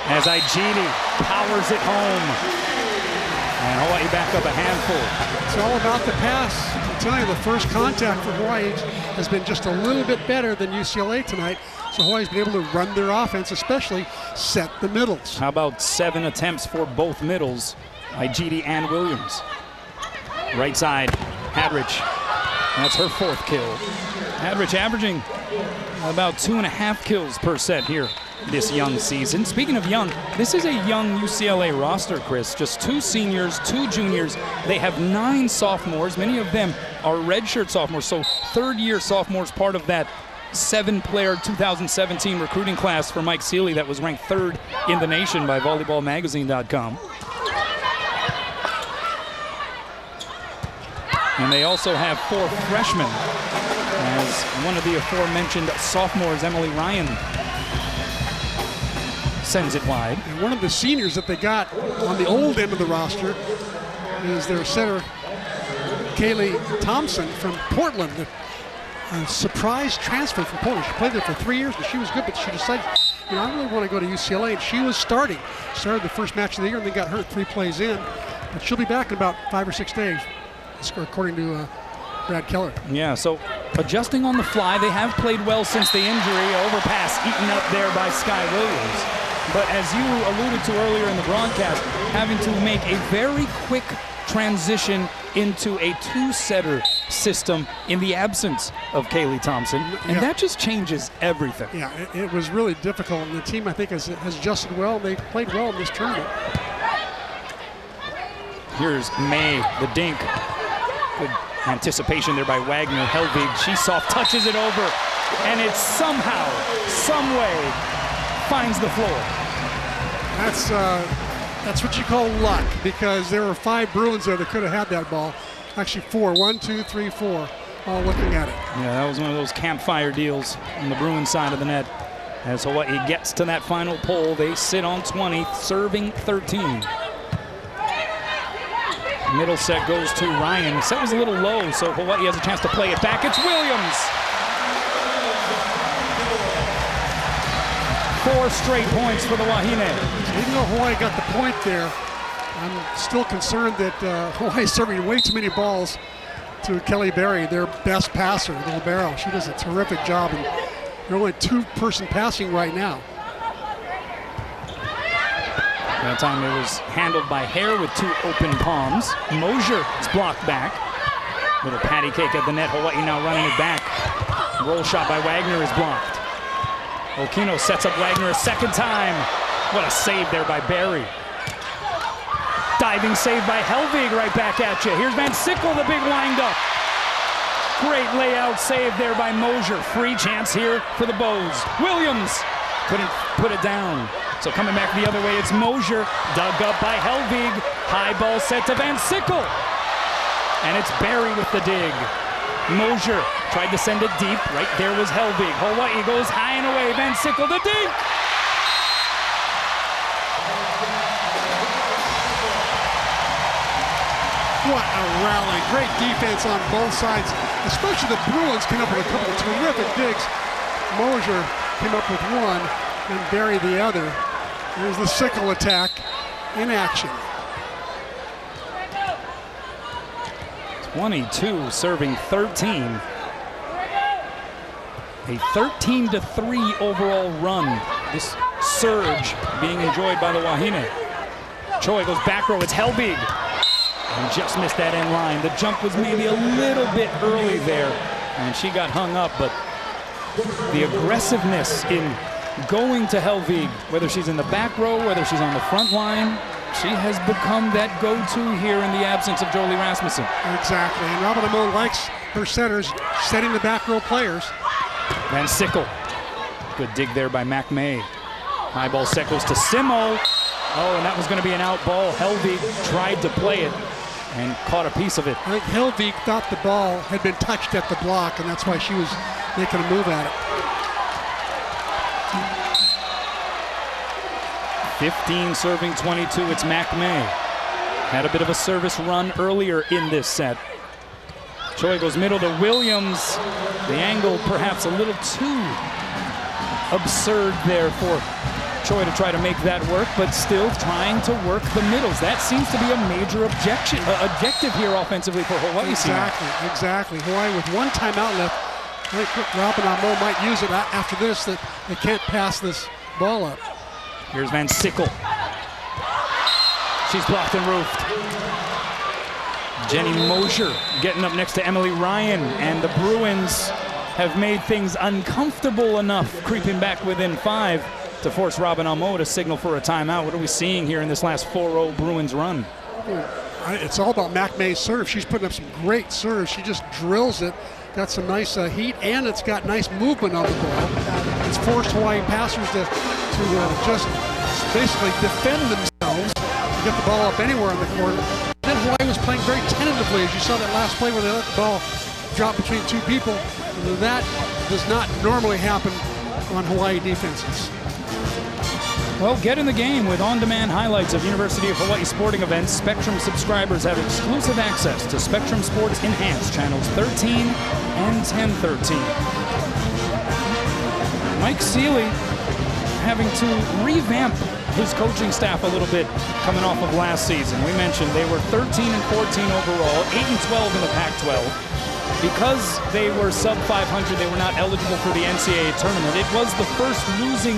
As Igidi powers it home. And Hawaii back up a handful. It's all about the pass. I'm telling you, the first contact for Hawaii has been just a little bit better than UCLA tonight. So Hawaii's been able to run their offense, especially set the middles. How about 7 attempts for both middles, Igidi and Williams. Right side, Hadrich. That's her 4th kill. Hadrich averaging about 2.5 kills per set here this young season. Speaking of young, this is a young UCLA roster, Chris. Just 2 seniors, 2 juniors. They have 9 sophomores. Many of them are redshirt sophomores, so 3rd-year sophomores, part of that 7-player 2017 recruiting class for Mike Seeley that was ranked 3rd in the nation by volleyballmagazine.com. And they also have 4 freshmen, as one of the aforementioned sophomores, Emily Ryan, sends it wide. And one of the seniors that they got on the old end of the roster is their center, Kaylee Thompson from Portland. A surprise transfer from Portland. She played there for 3 years and she was good, but she decided, you know, I really want to go to UCLA, and she was starting. Started the first match of the year and then got hurt 3 plays in. But she'll be back in about 5 or 6 days, according to Brad Keller. Yeah, so adjusting on the fly. They have played well since the injury. Overpass eaten up there by Sky Williams. But as you alluded to earlier in the broadcast, having to make a very quick transition into a 2-setter system in the absence of Kaylee Thompson, and that just changes everything. Yeah, it was really difficult, and the team, I think, has adjusted well. They played well in this tournament. Here's May, the dink. Good anticipation there by Wagner. Helvig, she soft touches it over, and it somehow, some way, finds the floor. That's what you call luck, because there were 5 Bruins there that could have had that ball. Actually 4, 1, 2, 3, 4, all looking at it. Yeah, that was one of those campfire deals on the Bruins side of the net. As Hawaii gets to that final pole, they sit on 20, serving 13. Middle set goes to Ryan. The set was a little low, so Hawaii has a chance to play it back. It's Williams. 4 straight points for the Wahine. Even though Hawaii got the point there, I'm still concerned that Hawaii's serving way too many balls to Kelly Berry, their best passer, the libero. She does a terrific job, and they're only 2-person passing right now. That time it was handled by Hare with 2 open palms. Mosier is blocked back. Little patty cake at the net. Hawaii now running it back. Roll shot by Wagner is blocked. Okino sets up Wagner a second time. What a save there by Berry. Diving save by Helvig right back at you. Here's Van Sickle, the big windup. Great layout save there by Mosier. Free chance here for the Bows. Williams couldn't put it down. So coming back the other way, it's Mosier, dug up by Helvig. High ball set to Van Sickle. And it's Berry with the dig. Mosier tried to send it deep. Right there was Helvig. Hawaii goes high and away. Van Sickle, the dig. What a rally. Great defense on both sides. Especially the Bruins came up with a couple of terrific digs. Mosier came up with one and Berry the other. There's the Sickle attack in action. 22 serving 13. A 13-3 overall run. This surge being enjoyed by the Wahine. Choi goes back row, it's Helbig. And just missed that end line. The jump was maybe a little bit early there, and she got hung up, but the aggressiveness in going to Helvig, whether she's in the back row, whether she's on the front line, she has become that go-to here in the absence of Jolie Rasmussen. Exactly, and Robin Amo likes her setters setting the back row players. Van Sickle. Good dig there by Mac May. High ball set goes to Simo. Oh, and that was going to be an out ball. Helvig tried to play it and caught a piece of it. I think Helvig thought the ball had been touched at the block, and that's why she was making a move at it. 15 serving 22, it's Mac May. Had a bit of a service run earlier in this set. Choi goes middle to Williams. The angle perhaps a little too absurd there for Choi to try to make that work, but still trying to work the middles. That seems to be a major objective here offensively for Hawaii. Exactly. Hawaii with one timeout left. I think Robin Amo might use it after this, that they can't pass this ball up. Here's Van Sickle. She's blocked and roofed. Jenny Mosier getting up next to Emily Ryan, and the Bruins have made things uncomfortable enough, creeping back within 5 to force Robin Amo to signal for a timeout. What are we seeing here in this last 4-0 Bruins run? It's all about Mac May's serve. She's putting up some great serves. She just drills it. Got some nice heat, and it's got nice movement on the ball. It's forced Hawaii passers to just basically defend themselves to get the ball up anywhere on the court. Then Hawaii was playing very tentatively, as you saw that last play where they let the ball drop between two people. That does not normally happen on Hawaii defenses. Well, get in the game with on-demand highlights of University of Hawaii sporting events. Spectrum subscribers have exclusive access to Spectrum Sports Enhanced channels 13 and 1013. Mike Seeley having to revamp his coaching staff a little bit coming off of last season. We mentioned they were 13 and 14 overall, 8 and 12 in the Pac-12. Because they were sub 500, they were not eligible for the NCAA tournament. It was the first losing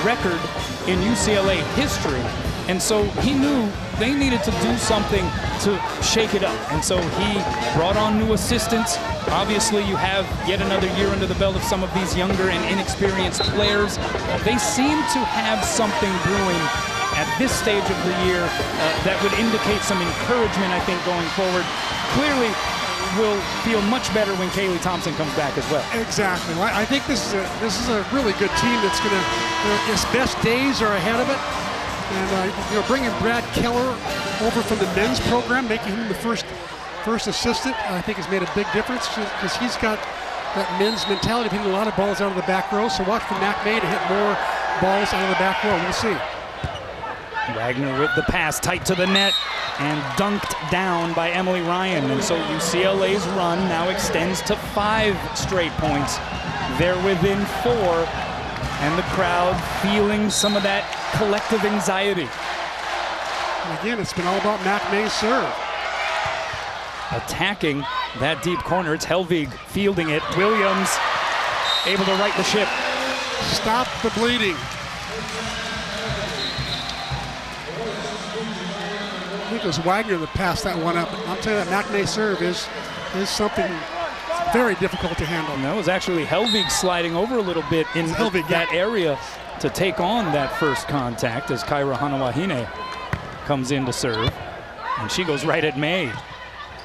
record in UCLA history, and so he knew they needed to do something to shake it up, and so he brought on new assistants. Obviously, you have yet another year under the belt of some of these younger and inexperienced players. They seem to have something brewing at this stage of the year that would indicate some encouragement, I think, going forward. Clearly, will feel much better when Kaylee Thompson comes back as well. Exactly. Well, I think this is a really good team that's going to, its best days are ahead of it. And bringing Brad Keller over from the men's program, making him the first assistant, I think has made a big difference because he's got that men's mentality of hitting a lot of balls out of the back row. So watch for Mac May to hit more balls out of the back row. We'll see. Wagner with the pass tight to the net and dunked down by Emily Ryan. And so UCLA's run now extends to 5 straight points. They're within 4, and the crowd feeling some of that collective anxiety. And again, it's been all about Mac May's serve. Attacking that deep corner, it's Helvig fielding it. Williams able to right the ship. Stop the bleeding. I think it was Wagner that passed that one up. I'm telling you that Mac May serve is something very difficult to handle. And that was actually Helvig sliding over a little bit in that area to take on that first contact as Kyra Hanawahine comes in to serve. And she goes right at May.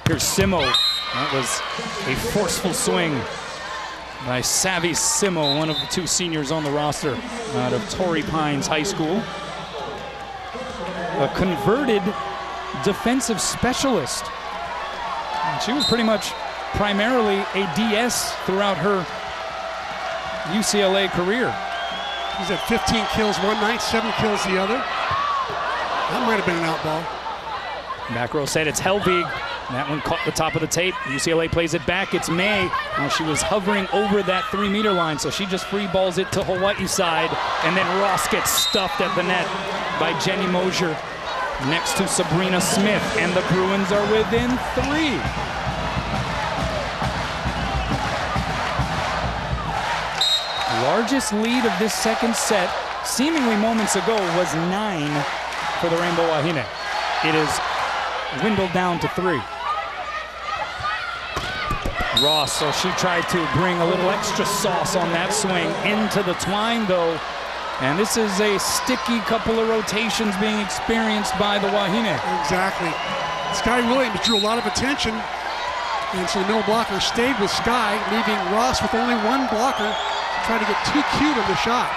Here's Simo. That was a forceful swing by Savvy Simo, one of the 2 seniors on the roster out of Torrey Pines High School. A converted defensive specialist. And she was pretty much primarily a DS throughout her UCLA career. She's had 15 kills one night, 7 kills the other. That might have been an out ball. Back row set, it's Helvig. That one caught the top of the tape. UCLA plays it back, it's May. Now she was hovering over that 3-meter line, so she just free balls it to Hawaii side, and then Ross gets stuffed at the net by Jenny Mosier next to Sabrina Smith, and the Bruins are within 3. Largest lead of this second set, seemingly moments ago, was 9 for the Rainbow Wahine. It is dwindled down to 3. Ross, so she tried to bring a little extra sauce on that swing into the twine, though. And this is a sticky couple of rotations being experienced by the Wahine. Exactly. Sky Williams drew a lot of attention, and so the middle blocker stayed with Sky, leaving Ross with only one blocker, trying to get too cute on the shot.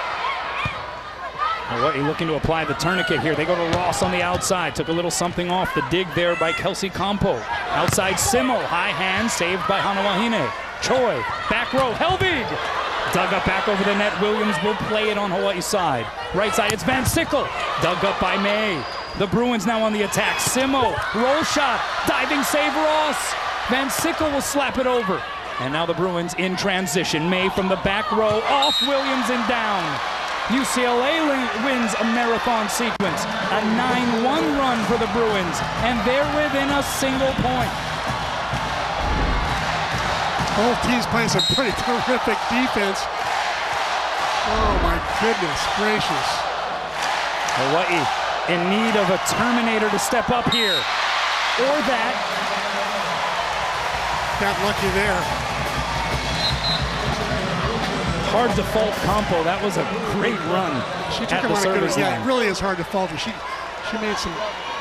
Hawaii looking to apply the tourniquet here. They go to Ross on the outside. Took a little something off the dig there by Kelsey Campo. Outside Simo, high hand, saved by Hana Wahine. Choi, back row, Helvig! Dug up back over the net. Williams will play it on Hawaii's side. Right side, it's Van Sickle. Dug up by May. The Bruins now on the attack. Simo, roll shot, diving save Ross. Van Sickle will slap it over. And now the Bruins in transition. May from the back row, off Williams and down. UCLA wins a marathon sequence. A 9-1 run for the Bruins, and they're within a single point. Both teams playing some pretty terrific defense. Oh my goodness gracious. Hawaii in need of a Terminator to step up here. Or that. Got lucky there. Hard to fault Campo. That was a great run She took at a the lot of service good. line. Yeah, it really is hard to fault her. She made some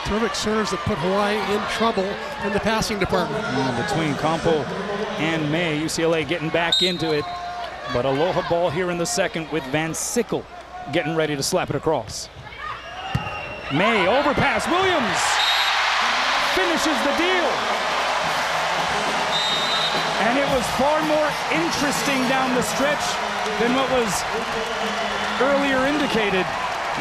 terrific serves that put Hawaii in trouble in the passing department. Between Campo and May, UCLA getting back into it. But Aloha ball here in the second with Van Sickle getting ready to slap it across. May, overpass, Williams finishes the deal. And it was far more interesting down the stretch than what was earlier indicated.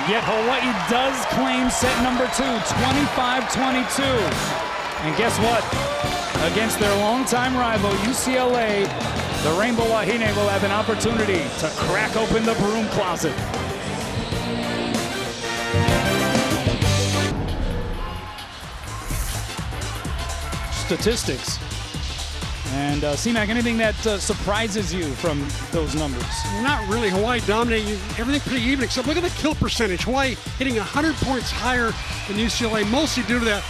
Yet Hawaii does claim set number 2, 25-22. And guess what? Against their longtime rival, UCLA, the Rainbow Wahine will have an opportunity to crack open the broom closet. Statistics. And C-Mac, anything that surprises you from those numbers? Not really. Hawaii dominating everything pretty even, except look at the kill percentage. Hawaii hitting 100 points higher than UCLA, mostly due to that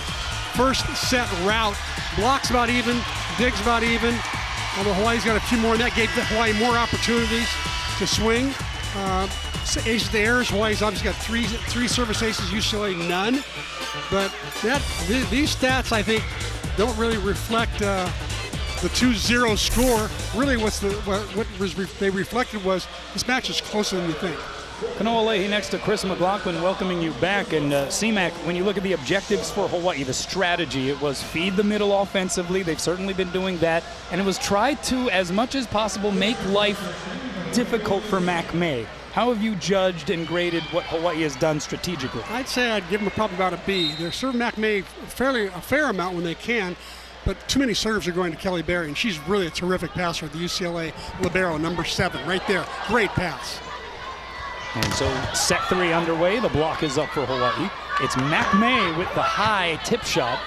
first set route. Blocks about even, digs about even. Although Hawaii's got a few more, and that gave Hawaii more opportunities to swing. Aces to errors, Hawaii's obviously got three service aces, UCLA none. But these stats, I think, don't really reflect the 2-0 score. Really they reflected was this match is closer than you think. Kanoa Leahy next to Chris McLaughlin welcoming you back. And C-Mac, when you look at the objectives for Hawaii, the strategy, it was feed the middle offensively. They've certainly been doing that. And it was try to, as much as possible, make life difficult for Mac May. How have you judged and graded what Hawaii has done strategically? I'd say I'd give them probably about a B. They're serving Mac May a fair amount when they can, but too many serves are going to Kelly Berry, and she's really a terrific passer at the UCLA libero, number 7, right there. Great pass. And so set 3 underway. The block is up for Hawaii. It's Mac May with the high tip shot,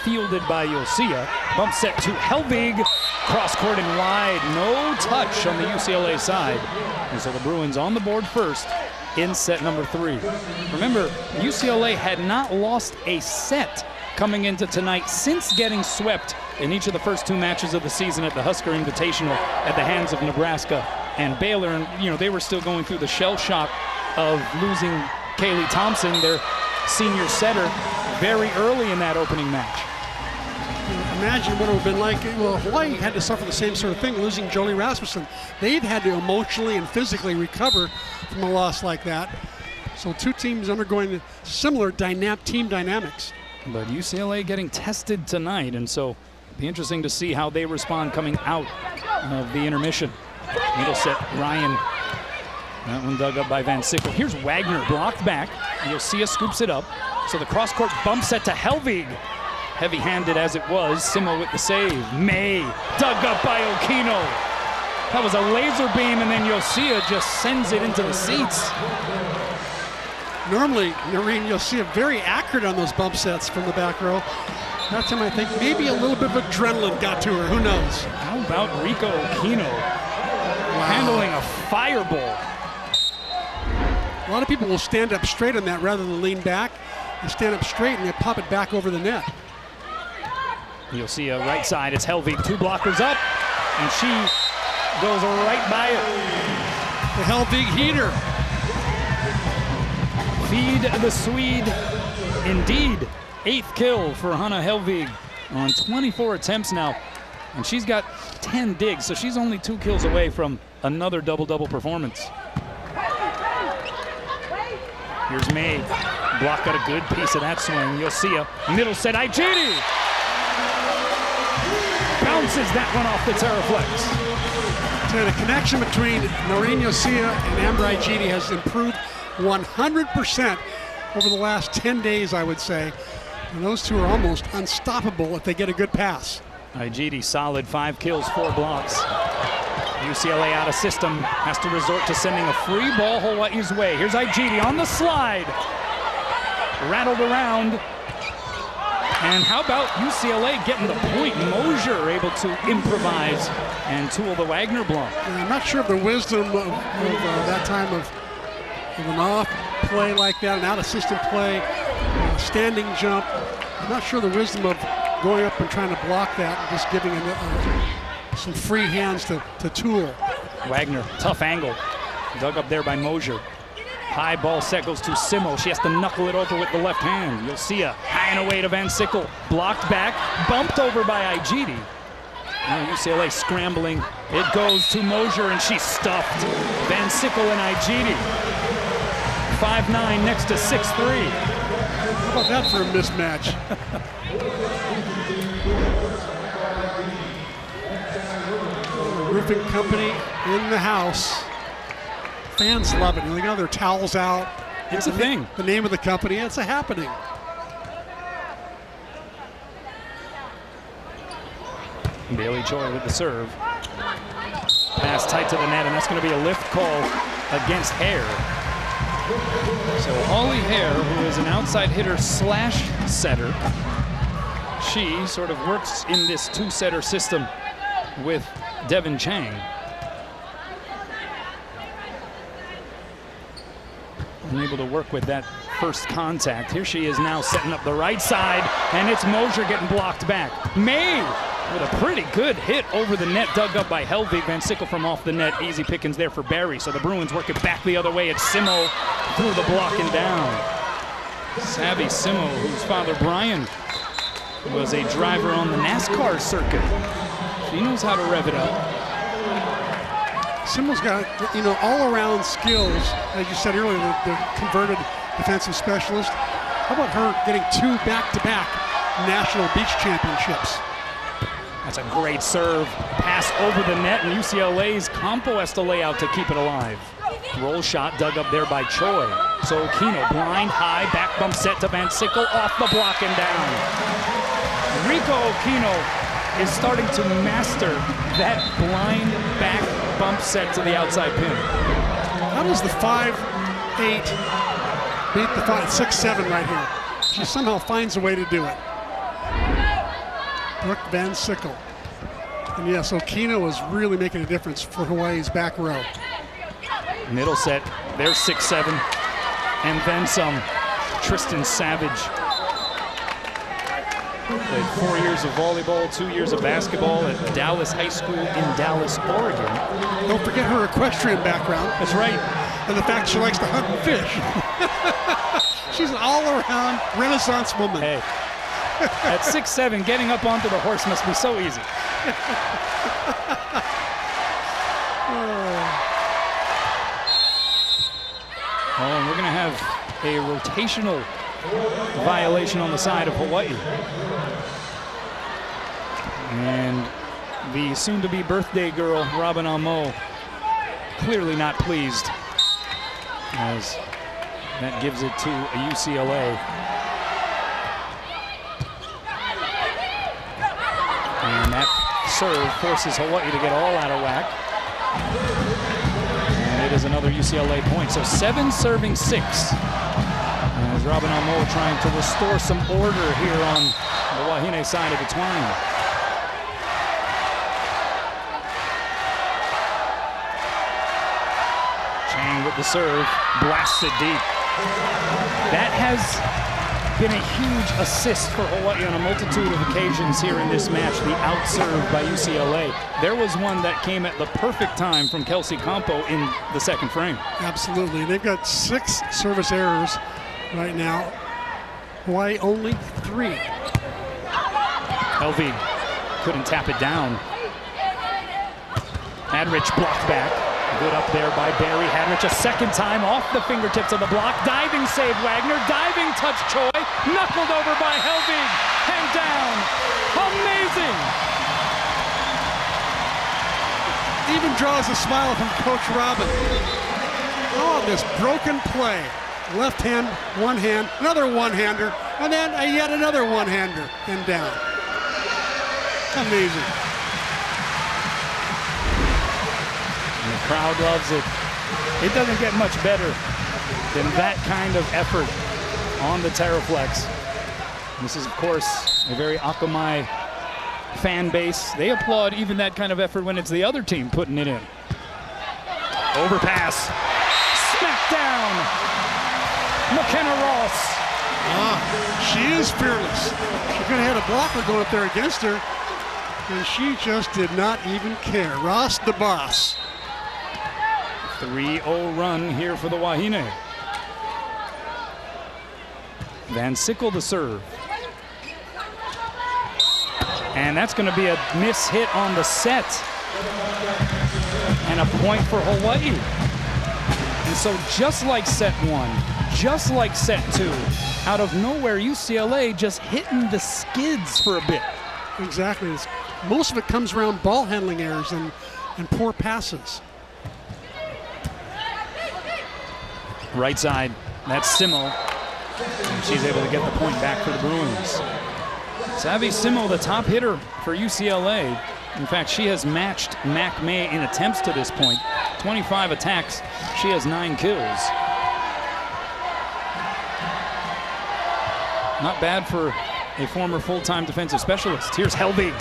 fielded by Yosia. Bump set to Helvig. Cross court and wide. No touch on the UCLA side. And so the Bruins on the board first in set number 3. Remember, UCLA had not lost a set coming into tonight since getting swept in each of the first 2 matches of the season at the Husker Invitational at the hands of Nebraska and Baylor. And, you know, they were still going through the shell shock of losing Kaylee Thompson, their senior setter, very early in that opening match. Imagine what it would have been like. Well, Hawaii had to suffer the same sort of thing, losing Jolie Rasmussen. They've had to emotionally and physically recover from a loss like that. So 2 teams undergoing similar team dynamics. But UCLA getting tested tonight, and so it'll be interesting to see how they respond coming out of the intermission. Middle set, Ryan. That one dug up by Van Sickle. Here's Wagner, blocked back. Yosia scoops it up. So the cross-court bump set to Helvig. Heavy-handed as it was, Simo with the save. May, dug up by Okino. That was a laser beam, and then Yosia just sends it into the seats. Normally, Noreen, you'll see it very accurate on those bump sets from the back row. That time, I think maybe a little bit of adrenaline got to her. Who knows? How about Rico Okino handling a fireball? A lot of people will stand up straight on that rather than lean back. They stand up straight and they pop it back over the net. You'll see a right side. It's Helvig, 2 blockers up, and she goes right by it. The Helvig heater. feed the Swede. Indeed, 8th kill for Hanna Helvig on 24 attempts now. And she's got 10 digs, so she's only 2 kills away from another double-double performance. Here's May. Block got a good piece of that swing. You'll see a middle set. Igidi bounces that one off the Terraflex. So the connection between Noreen Yosia and Amber Igidi has improved 100% over the last 10 days, I would say. And those two are almost unstoppable if they get a good pass. Igidi solid, 5 kills, 4 blocks. UCLA out of system, has to resort to sending a free ball Hawaii's way. Here's Igidi on the slide. Rattled around. And how about UCLA getting the point? Mosier able to improvise and tool the Wagner block. And I'm not sure of the wisdom of that time of an off play like that, an out of system play, standing jump. I'm not sure the wisdom of going up and trying to block that and just giving some free hands to tool. Wagner, tough angle. Dug up there by Mosier. High ball set goes to Simo. She has to knuckle it over with the left hand. You'll see a high and away to Van Sickle. Blocked back, bumped over by Igidi. Now UCLA scrambling. It goes to Mosier and she's stuffed. Van Sickle and Igidi. 5'9" next to 6'3". How about that for a mismatch? Roofing company in the house. Fans love it. They got their towels out. It's a thing. The name of the company. It's a happening. Bailey Choi with the serve. Pass tight to the net, and that's going to be a lift call against Hare. So Holly Hare, who is an outside hitter slash setter, she sort of works in this 2-setter system with Devin Chang. Unable to work with that first contact. Here she is now setting up the right side, and it's Mosier getting blocked back. May with a pretty good hit over the net, dug up by Helvig. Van Sickle from off the net. Easy pickings there for Barry. So the Bruins work it back the other way. It's Simo through the block and down. Savvy Simo, whose father Brian was a driver on the NASCAR circuit. She knows how to rev it up. Simo's got, all-around skills. As you said earlier, the converted defensive specialist. How about her getting 2 back-to-back national beach championships? That's a great serve. Pass over the net, and UCLA's Campo has to lay out to keep it alive. Roll shot dug up there by Choi. So Okino, blind high, back bump set to Van Sickle, off the block and down. Rico Okino is starting to master that blind back bump set to the outside pin. How does the 5'8" beat the 6'7" right here? She somehow finds a way to do it. Brooke Van Sickle. And yes, Okino is really making a difference for Hawaii's back row. Middle set, there's 6'7", and then some. Tristan Savage. Played 4 years of volleyball, 2 years of basketball at Dallas High School in Dallas, Oregon. Don't forget her equestrian background. That's right. And the fact she likes to hunt and fish. She's an all-around Renaissance woman. Hey, at 6'7", getting up onto the horse must be so easy. Oh, and we're going to have a rotational violation on the side of Hawaii. And the soon-to-be birthday girl, Robin Amo, clearly not pleased, as that gives it to a UCLA. And that serve forces Hawaii to get all out of whack. And it is another UCLA point. So 7 serving 6. As Robin Amo trying to restore some order here on the Wahine side of the twine. Chang with the serve, blasts it deep. That has been a huge assist for Hawaii on a multitude of occasions here in this match, the outserve by UCLA. There was one that came at the perfect time from Kelsey Campo in the second frame. Absolutely. They've got 6 service errors right now. Hawaii only 3. Helvig couldn't tap it down. Hadrich blocked back. Good up there by Barry. Hadrich a second time off the fingertips of the block. Diving save Wagner. Diving touch Choi. Knuckled over by Helvig. And down. Amazing. Even draws a smile from Coach Robin. Oh, this broken play. Left hand, one hand, another one-hander, and then yet another one-hander and down. Amazing. And the crowd loves it. It doesn't get much better than that kind of effort on the Terraflex. This is, of course, a very Akamai fan base. They applaud even that kind of effort when it's the other team putting it in. Overpass. Smack down. McKenna Ross. She is fearless. She could have had a blocker going up there against her, and she just did not even care. Ross the boss. 3-0 run here for the Wahine. Van Sickle the serve. And that's going to be a miss hit on the set. And a point for Hawaii. And so just like set 1, just like set 2, out of nowhere, UCLA just hitting the skids for a bit. Exactly. Most of it comes around ball handling errors and poor passes. Right side, that's Simo. And she's able to get the point back for the Bruins. Savvy Simo, the top hitter for UCLA. In fact, she has matched Mac May in attempts to this point. 25 attacks, she has 9 kills. Not bad for a former full-time defensive specialist. Here's Helvig.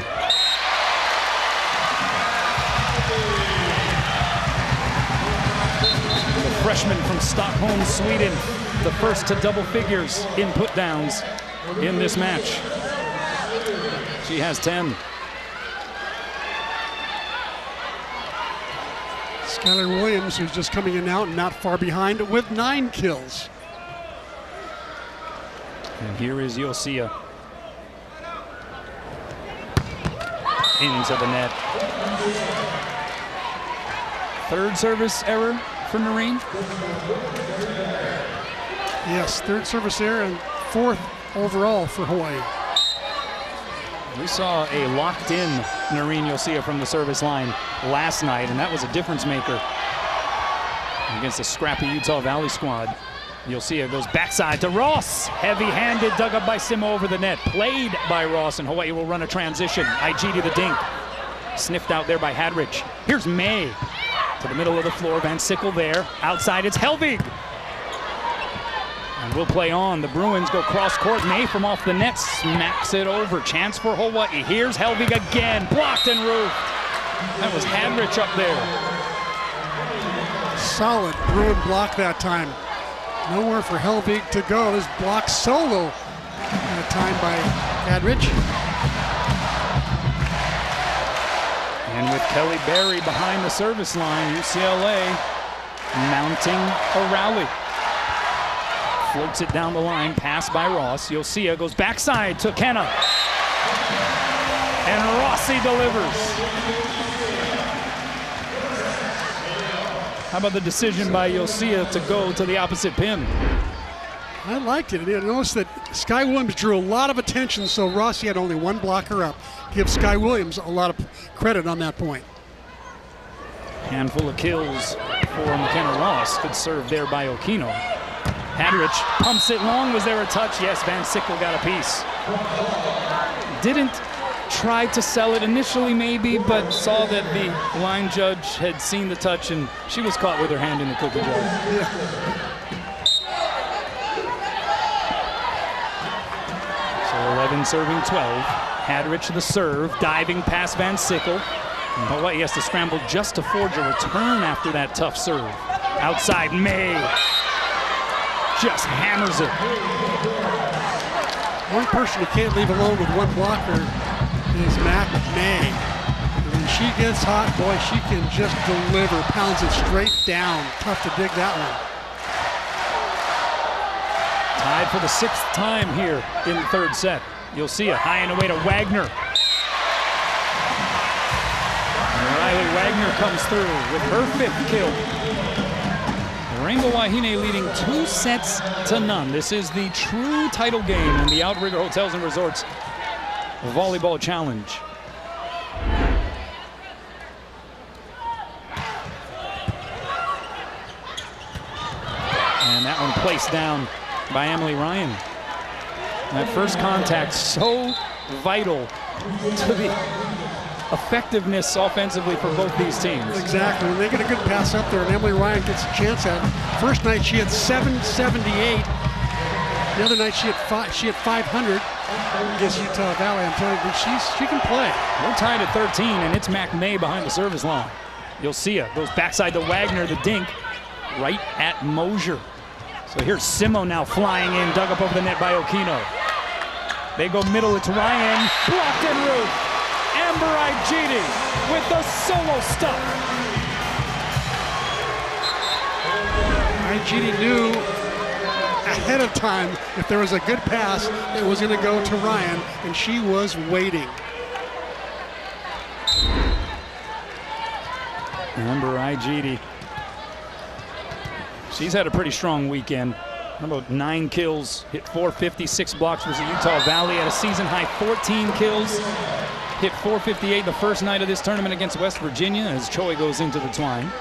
The freshman from Stockholm, Sweden, the first to double figures in putdowns in this match. She has 10. Skylar Williams, who's just coming in now and not far behind with 9 kills. And here is Yosia. Into the net. Third service error for Noreen. Yes, 3rd service error and 4th overall for Hawaii. We saw a locked-in Noreen Yosia from the service line last night, and that was a difference maker against a scrappy Utah Valley squad. Yosia goes backside to Ross. Heavy-handed, dug up by Simo over the net. Played by Ross, and Hawaii will run a transition. Igiti the dink. Sniffed out there by Hadrich. Here's May to the middle of the floor. Van Sickle there. Outside, it's Helvig. And we'll play on. The Bruins go cross-court. May from off the net smacks it over. Chance for Hawaii. Here's Helvig again. Blocked and roofed. That was Hadrich up there. Solid Bruin block that time. Nowhere for Helvig to go. This block solo that time by Hadrich. And with Kelly Berry behind the service line, UCLA mounting a rally. Floats it down the line, pass by Ross. Yosia goes backside to Kenna. And Rossi delivers. How about the decision by Yosia to go to the opposite pin? I liked it. I noticed that Sky Williams drew a lot of attention, so Rossi had only 1 blocker up. Give Sky Williams a lot of credit on that point. Handful of kills for McKenna Ross. Good serve there by Okino. Hadrich pumps it long. Was there a touch? Yes, Van Sickle got a piece. Didn't try to sell it initially maybe, but saw that the line judge had seen the touch and she was caught with her hand in the cookie jar. Yeah. So 11 serving 12. Hadrich the serve, diving past Van Sickle. And Hawaii has to scramble just to forge a return after that tough serve. Outside, May just hammers it. One person you can't leave alone with one blocker is Mac May. When she gets hot, boy, she can just deliver, pounds it straight down. Tough to dig that one. Tied for the 6th time here in the 3rd set. You'll see a high and away to Wagner. And Riley Wagner comes through with her 5th kill. Rainbow Wahine leading 2 sets to none. This is the true title game in the Outrigger Hotels and Resorts Volleyball Challenge. And that one placed down by Emily Ryan. That first contact so vital to the effectiveness offensively for both these teams. Exactly. When they get a good pass up there and Emily Ryan gets a chance at it. First night she had 778. The other night she had 500 against Utah Valley. I'm telling you, she can play. We're tied at 13, and it's Mac May behind the service line. You'll see it. Goes backside to Wagner, the dink, right at Mosier. So here's Simo now flying in, dug up over the net by Okino. They go middle, it's Ryan, blocked en route. Amber Igiti with the solo stop. Igiti knew ahead of time if there was a good pass, it was going to go to Ryan, and she was waiting. Amber Igiti. She's had a pretty strong weekend. About 9 kills, hit 456 blocks versus Utah Valley at a season high 14 kills. Hit 458 the first night of this tournament against West Virginia as Choi goes into the twine.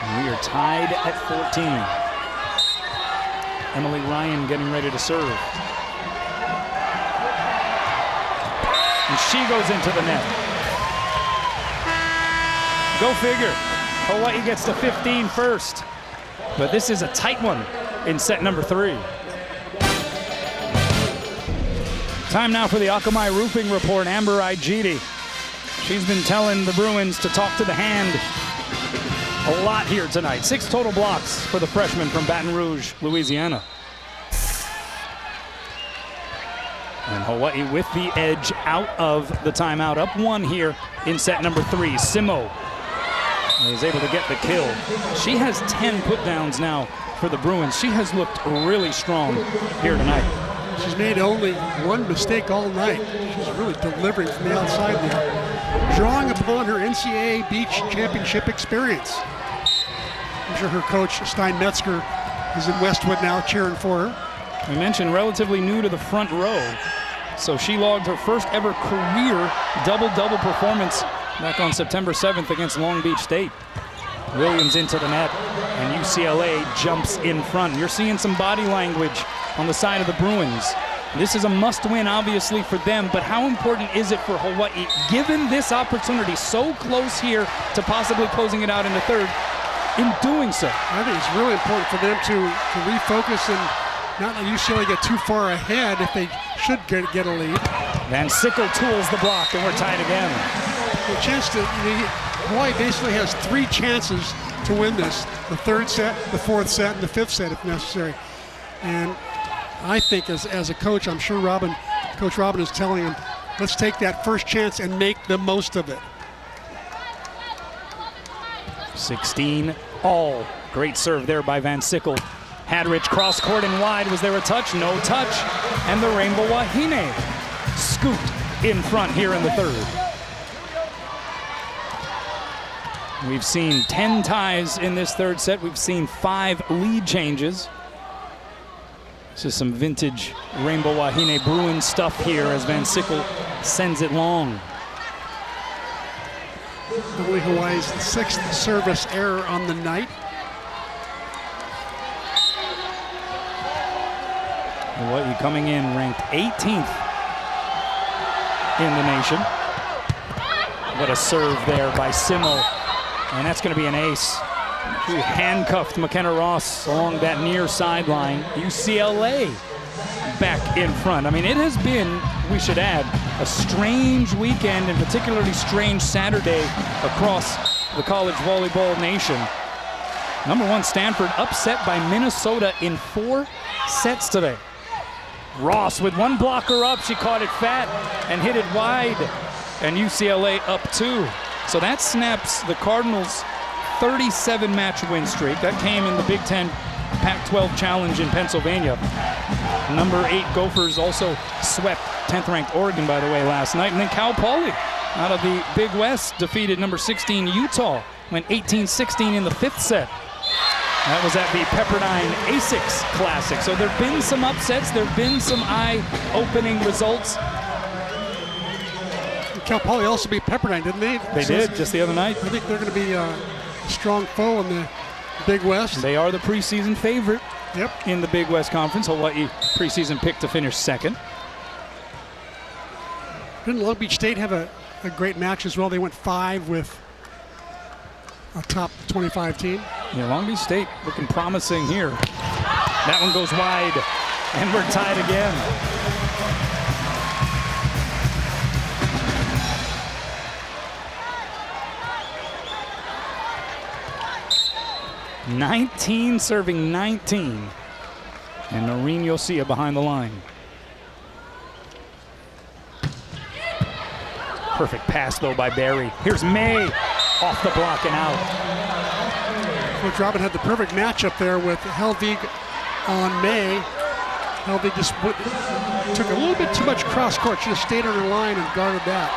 And we are tied at 14. Emily Ryan getting ready to serve. And she goes into the net. Go figure. Hawaii gets to 15 first. But this is a tight one in set number 3. Time now for the Akamai Roofing Report. Amber Igiti. She's been telling the Bruins to talk to the hand a lot here tonight. 6 total blocks for the freshman from Baton Rouge, Louisiana. And Hawaii with the edge out of the timeout. Up 1 here in set number 3. Simo is able to get the kill. She has 10 put downs now for the Bruins. She has looked really strong here tonight. She's made only 1 mistake all night. She's really delivering from the outside there. Drawing upon her NCAA Beach Championship experience. I'm sure her coach, Stein Metzger, is in Westwood now cheering for her. We mentioned relatively new to the front row. So she logged her first ever career double-double performance back on September 7th against Long Beach State. Williams into the net, and UCLA jumps in front. You're seeing some body language on the side of the Bruins. This is a must-win, obviously, for them, but how important is it for Hawaii, given this opportunity so close here to possibly closing it out in the 3rd, in doing so? I think it's really important for them to refocus and not let UCLA get too far ahead if they should get a lead. Van Sickle tools the block, and we're tied again. The chance to, Hawaii basically has 3 chances to win this. The 3rd set, the 4th set, and the 5th set if necessary. And I think as a coach, I'm sure Coach Robin is telling him, let's take that first chance and make the most of it. 16 all. Great serve there by Van Sickle. Hadrich cross court and wide. Was there a touch? No touch. And the Rainbow Wahine scooped in front here in the 3rd. We've seen 10 ties in this 3rd set. We've seen 5 lead changes. This is some vintage Rainbow Wahine Bruins stuff here as Van Sickle sends it long. Only Hawaii's 6th service error on the night. Hawaii coming in ranked 18th in the nation. What a serve there by Simo. And that's going to be an ace. She handcuffed McKenna Ross along that near sideline. UCLA back in front. I mean, it has been, we should add, a strange weekend and particularly strange Saturday across the college volleyball nation. #1 Stanford upset by Minnesota in 4 sets today. Ross with one blocker up. She caught it fat and hit it wide. And UCLA up 2. So that snaps the Cardinals' 37-match win streak. That came in the Big Ten Pac-12 Challenge in Pennsylvania. #8 Gophers also swept 10th-ranked Oregon, by the way, last night. And then Cal Poly out of the Big West defeated #16 Utah. Went 18-16 in the 5th set. That was at the Pepperdine Asics Classic. So there have been some upsets. There have been some eye-opening results. Cal Poly also beat Pepperdine, didn't they? They did, just the other night. I think they're going to be a strong foe in the Big West. They are the preseason favorite in the Big West Conference. Hawaii preseason pick to finish 2nd. Didn't Long Beach State have a great match as well? They went 5 with a top 25 team. Yeah, Long Beach State looking promising here. That one goes wide, and we're tied again. (19 serving 19), and Noreen Yosia behind the line. Perfect pass though by Barry. Here's May off the block and out. Coach Robin had the perfect matchup there with Helvig on May. Helvig just took a little bit too much cross court. Should have stayed on her line and guarded that.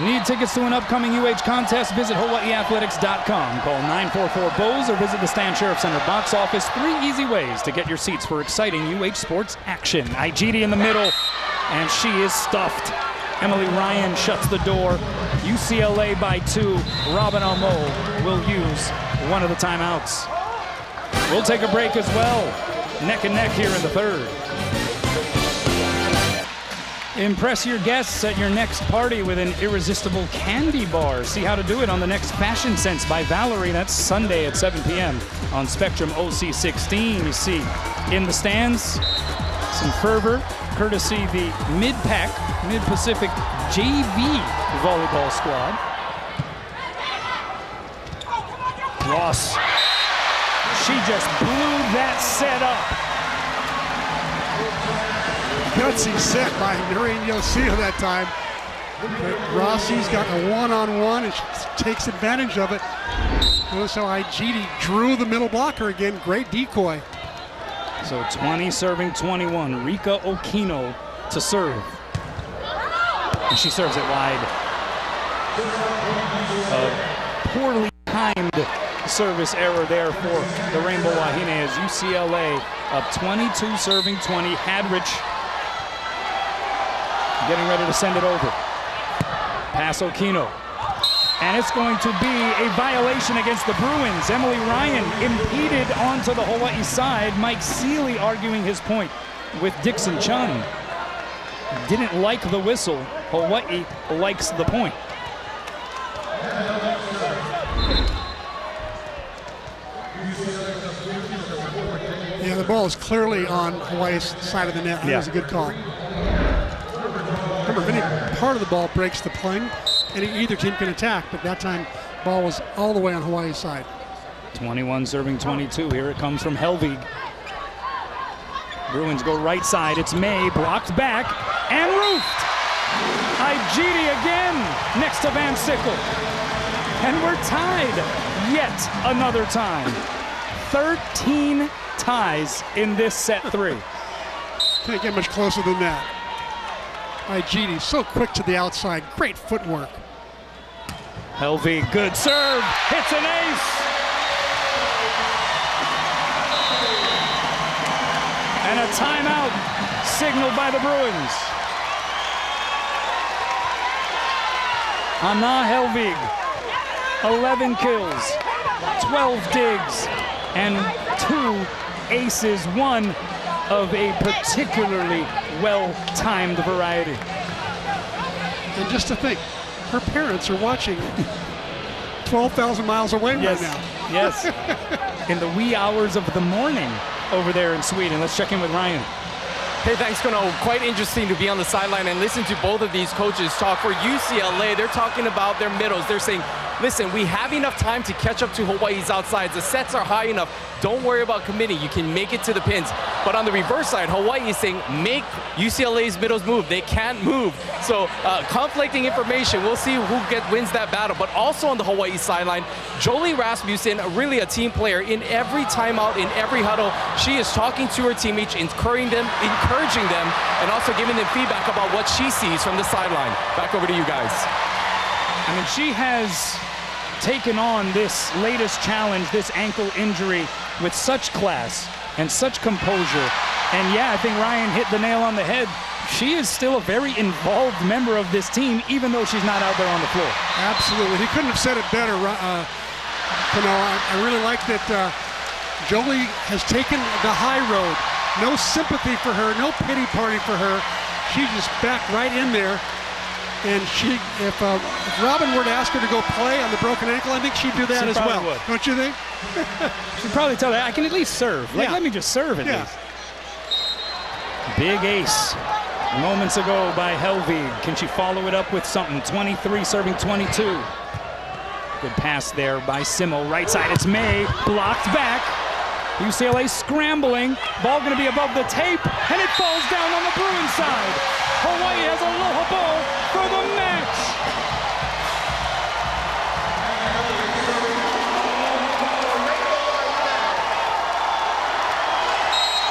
Need tickets to an upcoming UH contest? Visit hawaiiathletics.com. Call 944-BOWS or visit the Stan Sheriff Center box office. 3 easy ways to get your seats for exciting UH sports action. Igidi in the middle, and she is stuffed. Emily Ryan shuts the door. UCLA by 2. Robin Amo will use one of the timeouts. We'll take a break as well. Neck and neck here in the 3rd. Impress your guests at your next party with an irresistible candy bar. See how to do it on the next Fashion Sense by Valerie. That's Sunday at 7 p.m. on Spectrum OC16. You see in the stands some fervor, courtesy the Mid-Pac, Mid-Pacific JV volleyball squad. Ross, she just blew that set up. Gutsy set by Noreen Yosia that time. But Rossi's got a one-on-one and she takes advantage of it. Notice how Igidi drew the middle blocker again. Great decoy. So 20 serving 21. Rika Okino to serve. And she serves it wide. A poorly timed service error there for the Rainbow Wahine as UCLA up 22 serving 20. Hadrich getting ready to send it over. Pass Okino. And it's going to be a violation against the Bruins. Emily Ryan impeded onto the Hawaii side. Mike Seeley arguing his point with Dixon Chun. Didn't like the whistle. Hawaii likes the point. Yeah, the ball is clearly on Hawaii's side of the net. That was a good call. Remember, if any part of the ball breaks the plane, either team can attack, but that time ball was all the way on Hawaii's side. 21 serving 22. Here it comes from Helvig. Bruins go right side. It's May, blocked back and roofed. Igidi again next to Van Sickle. And we're tied yet another time. 13 ties in this set 3. Can't get much closer than that. Igidi so quick to the outside. Great footwork. Helvig, good serve. Hits an ace. And a timeout signaled by the Bruins. Anna Helvig, 11 kills, 12 digs, and 2 aces, one of a particularly well-timed variety. And just to think, her parents are watching 12,000 miles away right now. Yes, in the wee hours of the morning over there in Sweden. Let's check in with Ryan. Hey, thanks, Kono. Quite interesting to be on the sideline and listen to both of these coaches talk. For UCLA, they're talking about their middles. They're saying listen, we have enough time to catch up to Hawaii's outsides. The sets are high enough. Don't worry about committing. You can make it to the pins. But on the reverse side, Hawaii is saying, make UCLA's middles move. They can't move. So conflicting information. We'll see who wins that battle. But also on the Hawaii sideline, Jolie Rasmussen, really a team player. In every timeout, in every huddle, she is talking to her teammates, encouraging them, and also giving them feedback about what she sees from the sideline. Back over to you guys. I mean, she has taken on this latest challenge, this ankle injury, with such class and such composure. And yeah, I think Ryan hit the nail on the head. She is still a very involved member of this team, even though she's not out there on the floor. Absolutely. He couldn't have said it better. I really like that Jolie has taken the high road. No sympathy for her, no pity party for her. She just backed right in there. And if Robin were to ask her to go play on the broken ankle, I think she'd do that as well. Would. Don't you think? She'd probably tell her, I can at least serve. Like, let me just serve at least. Big ace moments ago by Helvig. Can she follow it up with something? 23 serving 22. Good pass there by Simmel. Right side, it's May. Blocked back. UCLA scrambling. Ball going to be above the tape, and it falls down on the Bruins side. Hawaii has aloha ball for the match.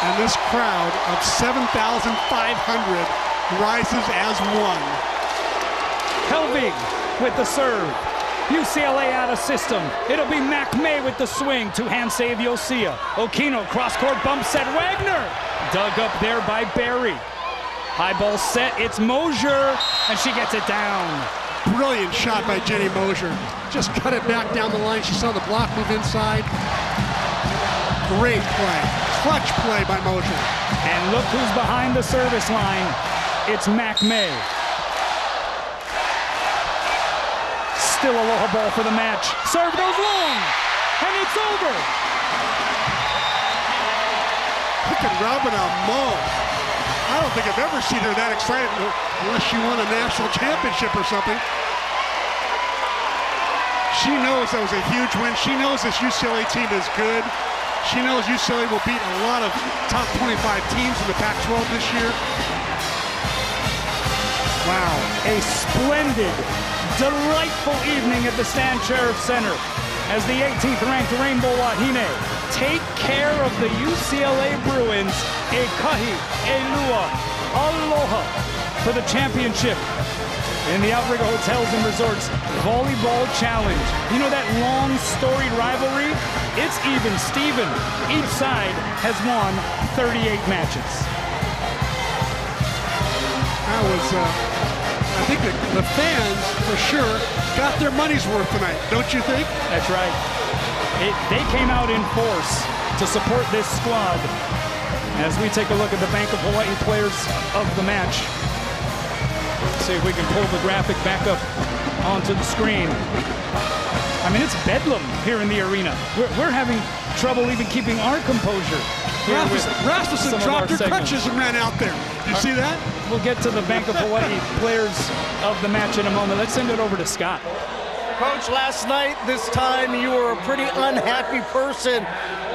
And this crowd of 7,500 rises as one. Helvig with the serve. UCLA out of system. It'll be Mac May with the swing. Two-hand save Yosia. Okino cross-court bump set. Wagner dug up there by Barry. High ball set. It's Mosier, and she gets it down. Brilliant shot by Jenny Mosier. Just cut it back down the line. She saw the block move inside. Great play. Clutch play by Mosier. And look who's behind the service line. It's Mac May. Still aloha ball for the match. Serve goes long, and it's over. Look at Robin Amo. I don't think I've ever seen her that excited unless she won a national championship or something. She knows that was a huge win. She knows this UCLA team is good. She knows UCLA will beat a lot of top 25 teams in the Pac-12 this year. Wow, a splendid, delightful evening at the Stan Sheriff Center as the 18th ranked Rainbow Wahine take care of the UCLA Bruins. E kahi, e lua, aloha for the championship in the Outrigger Hotels and Resorts Volleyball Challenge. You know that long storied rivalry? It's even Steven. Each side has won 38 matches. That was, I think the fans, for sure, got their money's worth tonight, don't you think? That's right. They came out in force to support this squad as we take a look at the Bank of Hawaii players of the match. Let's see if we can pull the graphic back up onto the screen. I mean, it's bedlam here in the arena. We're having trouble even keeping our composure. Rasmussen dropped her crutches and ran out there. Did you see that? We'll get to the Bank of Hawaii players of the match in a moment. Let's send it over to Scott. Coach, last night, this time, you were a pretty unhappy person.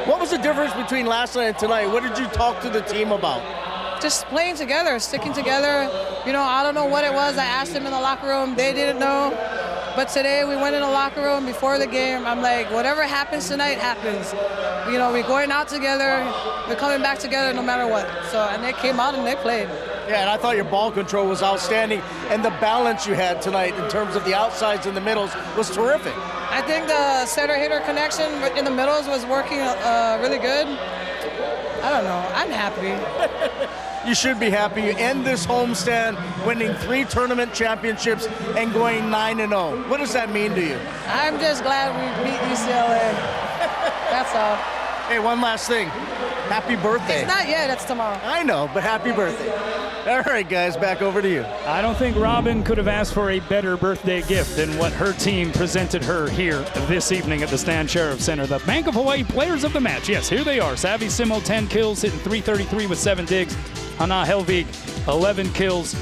What was the difference between last night and tonight? What did you talk to the team about? Just playing together, sticking together. You know, I don't know what it was. I asked them in the locker room. They didn't know. But today we went in the locker room before the game. I'm like, whatever happens tonight happens. You know, we're going out together. We're coming back together no matter what. So, and they came out and they played. Yeah, and I thought your ball control was outstanding. And the balance you had tonight in terms of the outsides and the middles was terrific. I think the center-hitter connection in the middles was working really good. I don't know. I'm happy. You should be happy. You end this homestand winning 3 tournament championships and going 9-0. What does that mean to you? I'm just glad we beat UCLA. That's all. Hey, one last thing. Happy birthday. It's not yet. It's tomorrow. I know, but happy birthday. All right, guys, back over to you. I don't think Robin could have asked for a better birthday gift than what her team presented her here this evening at the Stan Sheriff Center. The Bank of Hawaii players of the match. Yes, here they are. Savvy Simmel, 10 kills, hitting .333 with 7 digs. Hana Helvig, 11 kills.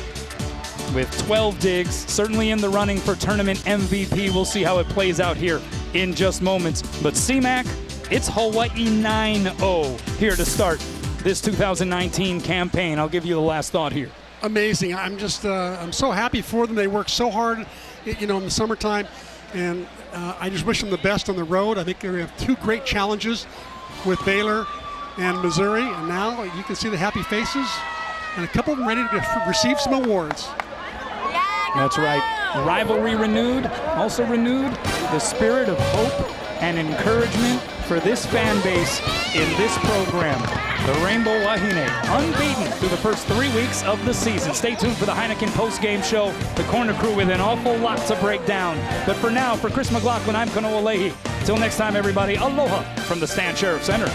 with 12 digs, certainly in the running for tournament MVP. We'll see how it plays out here in just moments. But C-Mac, it's Hawaii 9-0 here to start this 2019 campaign. I'll give you the last thought here. Amazing. I'm just, I'm so happy for them. They work so hard, in the summertime, and I just wish them the best on the road. I think they have two great challenges with Baylor and Missouri, and now you can see the happy faces and a couple of them ready to receive some awards. That's right. Rivalry renewed, also renewed the spirit of hope and encouragement for this fan base in this program. The Rainbow Wahine, unbeaten through the first 3 weeks of the season. Stay tuned for the Heineken postgame show. The Corner Crew with an awful lot to break down. But for now, for Chris McLaughlin, I'm Kanoa Leahy. Till next time, everybody, aloha from the Stan Sheriff Center.